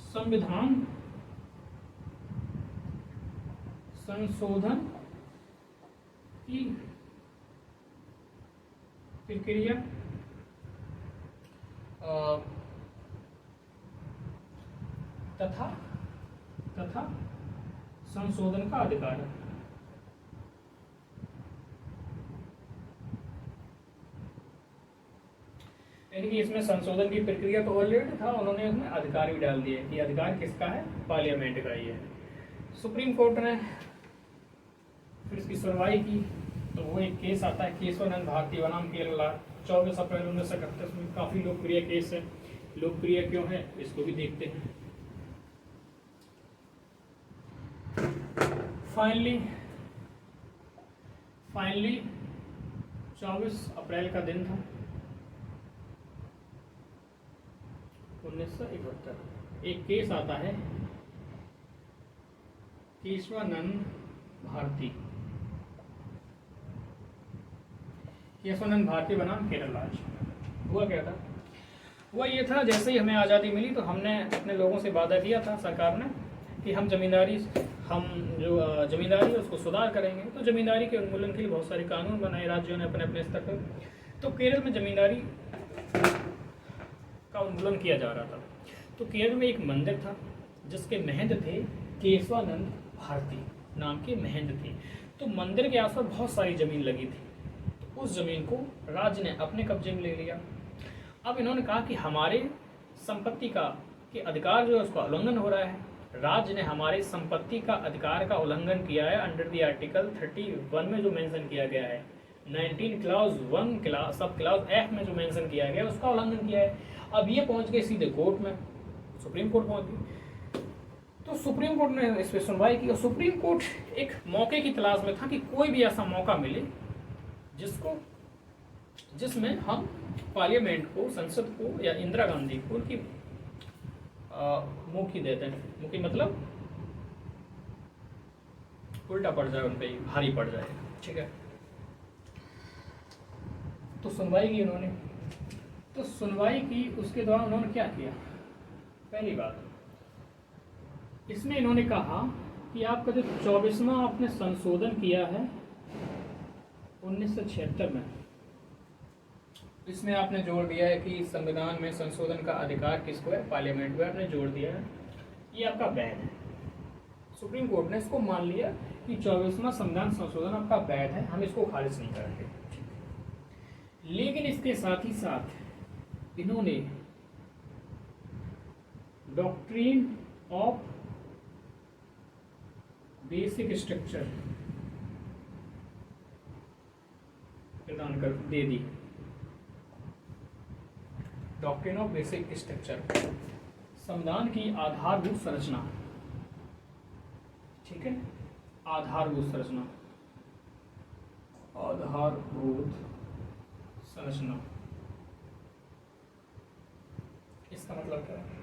संविधान संशोधन की प्रक्रिया तथा संशोधन का अधिकार। यानी कि इसमें संशोधन की प्रक्रिया तो ऑलरेडी था, उन्होंने इसमें अधिकार भी डाल दिए कि अधिकार किसका है, पार्लियामेंट का ही है। सुप्रीम कोर्ट ने फिर इसकी सुनवाई की तो वो एक केस आता है केशवानंद भारती बनाम केरला, 24 अप्रैल 1931 में, काफ़ी लोकप्रिय केस है। लोकप्रिय क्यों है इसको भी देखते हैं। फाइनली 24 अप्रैल का दिन था 1971। एक केस आता है केशवानंद भारती केशवानंद भारती बनाम केरल राज्य। हुआ क्या था? हुआ ये था, जैसे ही हमें आज़ादी मिली तो हमने अपने लोगों से वादा किया था सरकार ने कि हम जो ज़मींदारी है उसको सुधार करेंगे। तो ज़मींदारी के उन्मूलन के लिए बहुत सारे कानून बनाए राज्यों ने अपने अपने स्तर पर। तो केरल में ज़मींदारी का उन्मूलन किया जा रहा था। तो केरल में एक मंदिर था जिसके महंत थे केशवानंद भारती नाम के महंत थे। तो मंदिर के आसपास बहुत सारी ज़मीन लगी थी, तो उस ज़मीन को राज्य ने अपने कब्जे में ले लिया। अब इन्होंने कहा कि हमारे संपत्ति के अधिकार जो है उसका उल्लंघन हो रहा है। राज्य ने हमारे संपत्ति का अधिकार का उल्लंघन किया है अंडर द आर्टिकल 31 में जो मेंशन किया गया है, 19 क्लाउज 1 सब क्लाउज एफ में जो मेंशन किया गया है उसका उल्लंघन किया है। अब ये पहुंच गए सीधे कोर्ट में, सुप्रीम कोर्ट पहुंच गई। तो सुप्रीम कोर्ट ने इस पर सुनवाई की और सुप्रीम कोर्ट एक मौके की तलाश में था कि कोई भी ऐसा मौका मिले जिसमें हम पार्लियामेंट को, संसद को या इंदिरा गांधी को उनकी मुखी देते हैं। मुखी मतलब उल्टा पड़ जाए, उन पे भारी पड़ जाए। ठीक है, तो सुनवाई की उन्होंने। तो सुनवाई की, उसके दौरान उन्होंने क्या किया? पहली बात, इसमें इन्होंने कहा कि आपका जो 24वां आपने संशोधन किया है 1976 में, इसमें आपने जोड़ दिया है कि संविधान में संशोधन का अधिकार किसको है? पार्लियामेंट को। आपने जोड़ दिया है, ये आपका वैध है। सुप्रीम कोर्ट ने इसको मान लिया कि 24वां संविधान संशोधन आपका वैध है, हम इसको खारिज नहीं करेंगे। लेकिन इसके साथ ही साथ इन्होंने डॉक्ट्रिन ऑफ बेसिक स्ट्रक्चर प्रदान कर दे दी। डॉक्ट्रिन ऑफ बेसिक स्ट्रक्चर, संविधान की आधारभूत संरचना। ठीक है, आधारभूत संरचना, आधारभूत संरचना। इसका मतलब क्या है?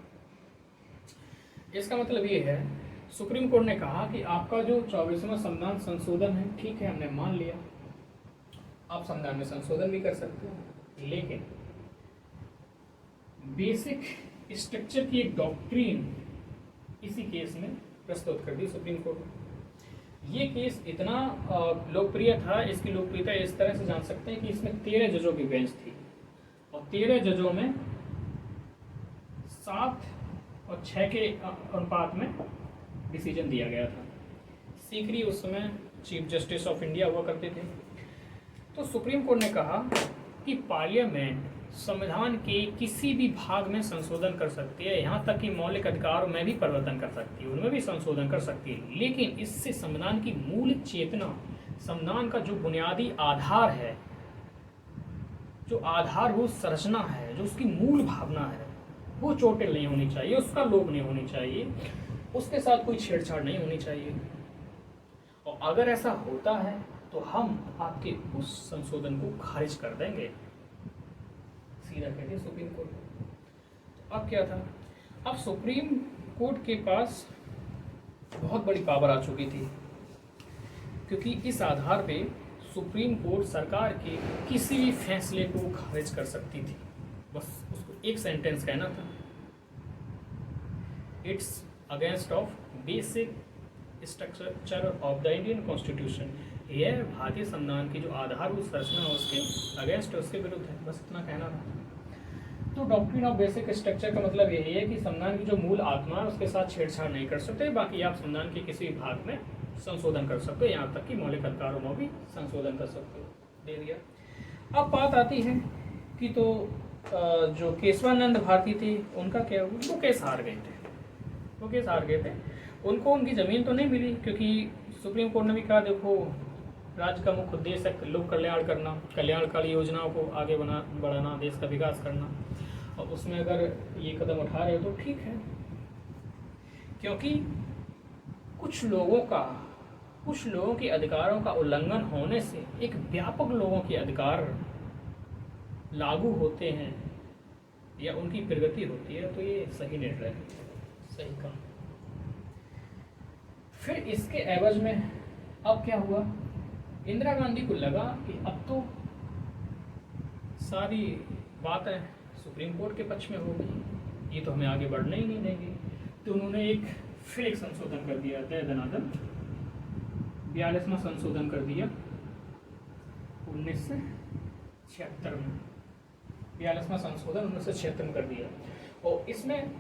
इसका मतलब ये है, सुप्रीम कोर्ट ने कहा कि आपका जो 24वां संविधान संशोधन है, ठीक है, हमने मान लिया, आप संविधान में संशोधन भी कर सकते हो, लेकिन बेसिक स्ट्रक्चर की एक डॉक्ट्रिन इसी केस में प्रस्तुत कर दी सुप्रीम कोर्ट ने। ये केस इतना लोकप्रिय था, इसकी लोकप्रियता इस तरह से जान सकते हैं कि इसमें 13 जजों की बेंच थी और 13 जजों में 7 और 6 के अनुपात में डिसीजन दिया गया था। सीकरी उस समय चीफ जस्टिस ऑफ इंडिया हुआ करते थे। तो सुप्रीम कोर्ट ने कहा कि पार्लियामेंट संविधान के किसी भी भाग में संशोधन कर सकती है, यहाँ तक कि मौलिक अधिकारों में भी परिवर्तन कर सकती है, उनमें भी संशोधन कर सकती है, लेकिन इससे संविधान की मूल चेतना, संविधान का जो बुनियादी आधार है, जो आधारभूत संरचना है, जो उसकी मूल भावना है, वो चोटिल नहीं होनी चाहिए, उसका लोप नहीं होनी चाहिए, उसके साथ कोई छेड़छाड़ नहीं होनी चाहिए। और अगर ऐसा होता है तो हम आपके उस संशोधन को खारिज कर देंगे, सीधा कहते हैं सुप्रीम कोर्ट। तो अब क्या था? अब सुप्रीम कोर्ट के पास बहुत बड़ी पावर आ चुकी थी, क्योंकि इस आधार पे सुप्रीम कोर्ट सरकार के किसी भी फैसले को खारिज कर सकती थी। बस उसको एक सेंटेंस कहना था, it's against of basic structure of the Indian constitution. यह भारतीय संविधान की जो आधारभूत संरचना है उसके अगेंस्ट, उसके विरुद्ध है। बस इतना कहना था। तो डॉक्ट्रिन ऑफ बेसिक स्ट्रक्चर का मतलब यही है कि संविधान की जो मूल आत्मा है उसके साथ छेड़छाड़ नहीं कर सकते, बाकी आप संविधान के किसी भी भाग में संशोधन कर सकते हो, यहाँ तक कि मौलिक अधिकारों में भी संशोधन कर सकते हो। दे दिया। अब बात आती है कि तो जो केशवानंद भारती थे उनका क्या हुआ? वो केस हार गए थे। उनको उनकी ज़मीन तो नहीं मिली, क्योंकि सुप्रीम कोर्ट ने भी कहा देखो राज्य का मुख्य उद्देश्य है लोक कल्याण करना, कल्याणकारी योजनाओं को आगे बढ़ाना, देश का विकास करना, और उसमें अगर ये कदम उठा रहे हो तो ठीक है। क्योंकि कुछ लोगों के अधिकारों का उल्लंघन होने से एक व्यापक लोगों के अधिकार लागू होते हैं या उनकी प्रगति होती है, तो ये सही निर्णय है, सही काम। फिर इसके एवज में अब क्या हुआ? इंदिरा गांधी को लगा कि अब तो सारी बातें सुप्रीम कोर्ट के पक्ष में होगी, ये तो हमें आगे बढ़ने ही नहीं देंगे। तो उन्होंने फिर एक संशोधन कर दिया, दनादन 42वां संशोधन कर दिया 1976 में। 42वां संशोधन 1976 में कर दिया। और इसमें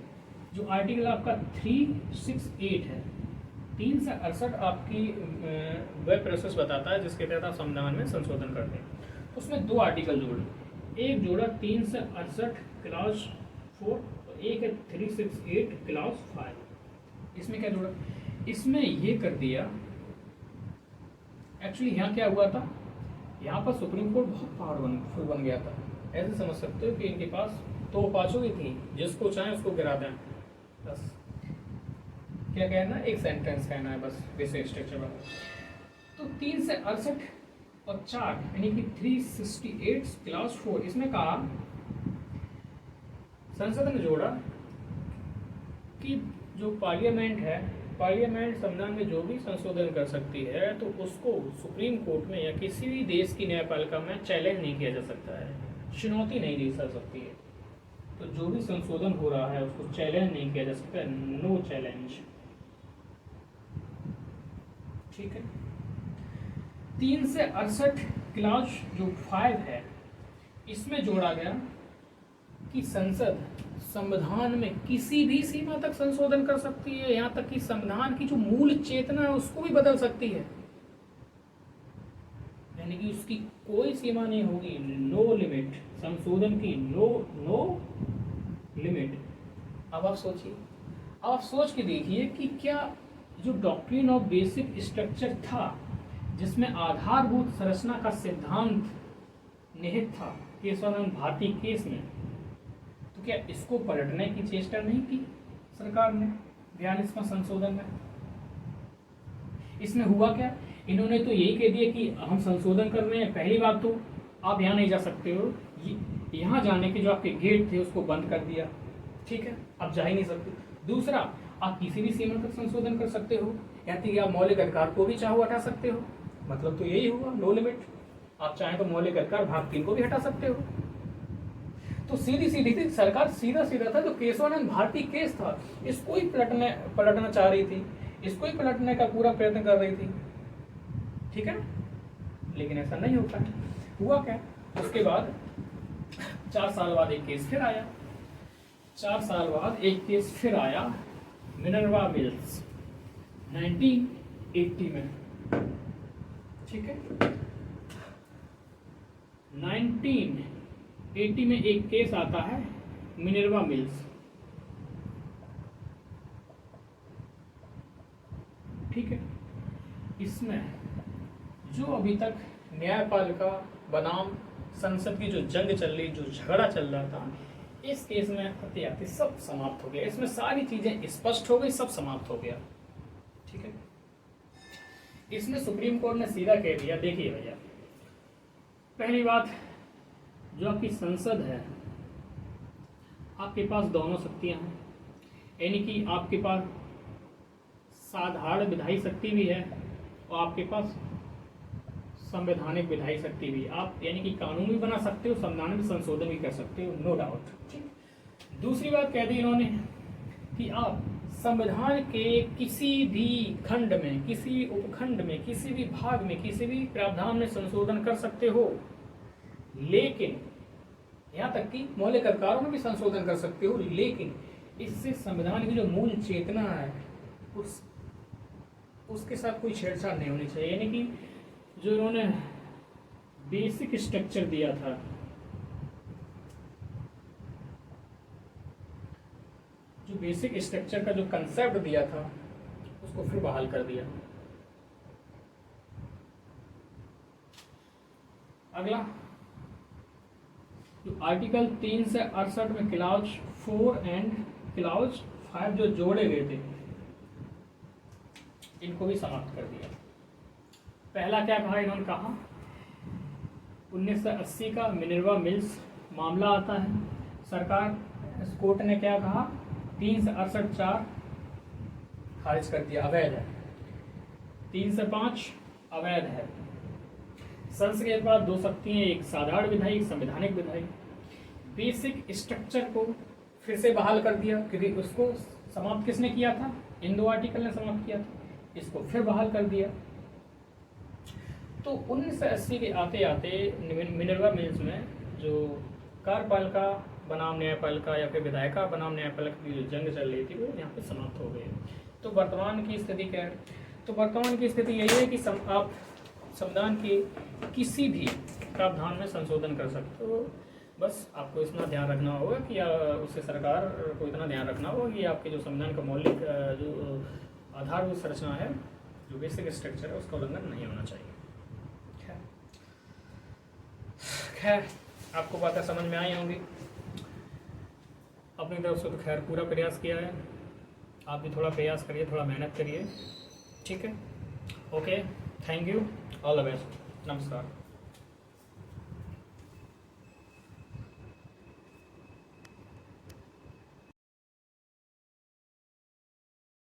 जो आर्टिकल आपका 368 है, 3 से 68 आपकी वेब प्रोसेस बताता है जिसके तहत आप संविधान में संशोधन करते हैं। उसमें 2 आर्टिकल जोड़े, एक जोड़ा 3 से 68 क्लास 4 और एक है 368 क्लास 5। इसमें क्या जोड़ा, इसमें ये कर दिया। एक्चुअली यहाँ क्या हुआ था, यहाँ पर सुप्रीम कोर्ट बहुत पावरफुल बन गया था। ऐसे समझ सकते हो कि इनके पास तो पाँचों ही थी, जिसको चाहे उसको गिरा दें, बस क्या कहना, एक सेंटेंस कहना है बस, बेसिक स्ट्रक्चर वाला। तो 3 से 68 और 4 यानी कि 368 क्लास 4, इसमें कहा संसद ने जोड़ा कि जो पार्लियामेंट है, पार्लियामेंट संविधान में जो भी संशोधन कर सकती है तो उसको सुप्रीम कोर्ट में या किसी भी देश की न्यायपालिका में चैलेंज नहीं किया जा सकता है, चुनौती नहीं दी जा सकती है। तो जो भी संशोधन हो रहा है उसको चैलेंज नहीं किया जा सकता, नो चैलेंज। ठीक है। 3 से 68 क्लास जो 5 है, इसमें जोड़ा गया कि संसद संविधान में किसी भी सीमा तक संशोधन कर सकती है, यहां तक कि संविधान की जो मूल चेतना है उसको भी बदल सकती है, यानी कि उसकी कोई सीमा नहीं होगी, नो लिमिट, संशोधन की नो लिमिट। अब आप सोचिए, अब आप सोच के देखिए कि क्या जो डॉक्ट्रिन ऑफ बेसिक स्ट्रक्चर था, जिसमें आधारभूत संरचना का सिद्धांत निहित था केशवानंद भारती केस में, तो क्या इसको पलटने की चेष्टा नहीं की सरकार ने 42वां संशोधन में? इसमें हुआ क्या, इन्होंने तो यही कह दिया कि हम संशोधन कर रहे हैं, पहली बात तो आप यहाँ नहीं जा सकते हो, यहाँ जाने के जो आपके गेट थे उसको बंद कर दिया, ठीक है, आप जा ही नहीं सकते। दूसरा, आप किसी भी सीमा तक संशोधन कर सकते हो, यानी कि आप मौलिक अधिकार को भी चाहो हटा सकते हो, मतलब तो यही हुआ, नो लिमिट। आप चाहें तो मौलिक अधिकार भाग 3 को भी हटा सकते हो। तो सीधी सीधी थी सरकार, सीधा सीधा था। जो केशवानंद भारती केस था, इसको ही पलटना चाह रही थी, इसको ही पलटने का पूरा प्रयत्न कर रही थी, ठीक है, लेकिन ऐसा नहीं होता है। हुआ क्या, उसके बाद 4 साल बाद एक केस फिर आया, 4 साल बाद एक केस फिर आया, मिनर्वा मिल्स 1980 में, ठीक है। 1980 में एक केस आता है मिनर्वा मिल्स, ठीक है। इसमें जो अभी तक न्यायपालिका बनाम संसद की जो जंग चल रही, जो झगड़ा चल रहा था, इस केस में आते सब समाप्त हो गया। इसमें सारी चीजें स्पष्ट हो गई, सब समाप्त हो गया, ठीक है। इसमें सुप्रीम कोर्ट ने सीधा कह दिया, देखिए भैया, पहली बात, जो आपकी संसद है, आपके पास दोनों शक्तियां हैं, यानी कि आपके पास साधारण विधायी शक्ति भी है और आपके पास संवैधानिक विधायी शक्ति भी। आप यानी कि कानून भी बना सकते हो, संविधान में संशोधन भी कर सकते हो, नो डाउट, ठीक। दूसरी बात कह दी इन्होंने कि आप संविधान के किसी भी खंड में, किसी उपखंड में, किसी भी भाग में, किसी भी प्रावधान में संशोधन कर सकते हो, लेकिन यहाँ तक कि मौलिक अधिकारों में भी संशोधन कर सकते हो, लेकिन इससे संविधान की जो मूल चेतना है उसके साथ कोई छेड़छाड़ नहीं होनी चाहिए। यानी कि जो इन्होंने बेसिक स्ट्रक्चर दिया था, जो बेसिक स्ट्रक्चर का जो कंसेप्ट दिया था, उसको फिर बहाल कर दिया। अगला, जो आर्टिकल 3 से 68 में क्लाउज 4 एंड क्लाउज 5 जो जोड़े गए थे, इनको भी समाप्त कर दिया। पहला क्या कहा इन्होंने, कहा 1980 का मिनर्वा मिल्स मामला आता है, सरकार कोर्ट ने क्या कहा, 3 से 68 4 खारिज कर दिया, अवैध है। 3 से 5 अवैध है। संसद के पास दो शक्तियाँ, एक साधारण विधायी, एक संवैधानिक विधायी। बेसिक स्ट्रक्चर को फिर से बहाल कर दिया, क्योंकि उसको समाप्त किसने किया था? इन दो आर्टिकल ने समाप्त किया था। इसको फिर बहाल कर दिया। तो 1980 के आते आते मिनर्वा मिल्स में जो कार्यपालिका बनाम न्यायपालिका या फिर विधायिका बनाम न्यायपालिका की जो जंग चल रही थी वो यहाँ पे समाप्त हो गई। तो वर्तमान की स्थिति क्या है? तो वर्तमान की स्थिति यही है कि आप संविधान के किसी भी प्रावधान में संशोधन कर सकते हो। बस आपको इतना ध्यान रखना होगा कि उससे सरकार को इतना ध्यान रखना होगा कि आपके जो संविधान का मौलिक जो आधारभूत संरचना है, जो बेसिक स्ट्रक्चर है, उसका उल्लंघन नहीं होना चाहिए। खैर आपको बातें समझ में आई होंगी। अपनी तरफ से तो खैर पूरा प्रयास किया है, आप भी थोड़ा प्रयास करिए, थोड़ा मेहनत करिए। ठीक है, okay, thank you, all the best, नमस्कार।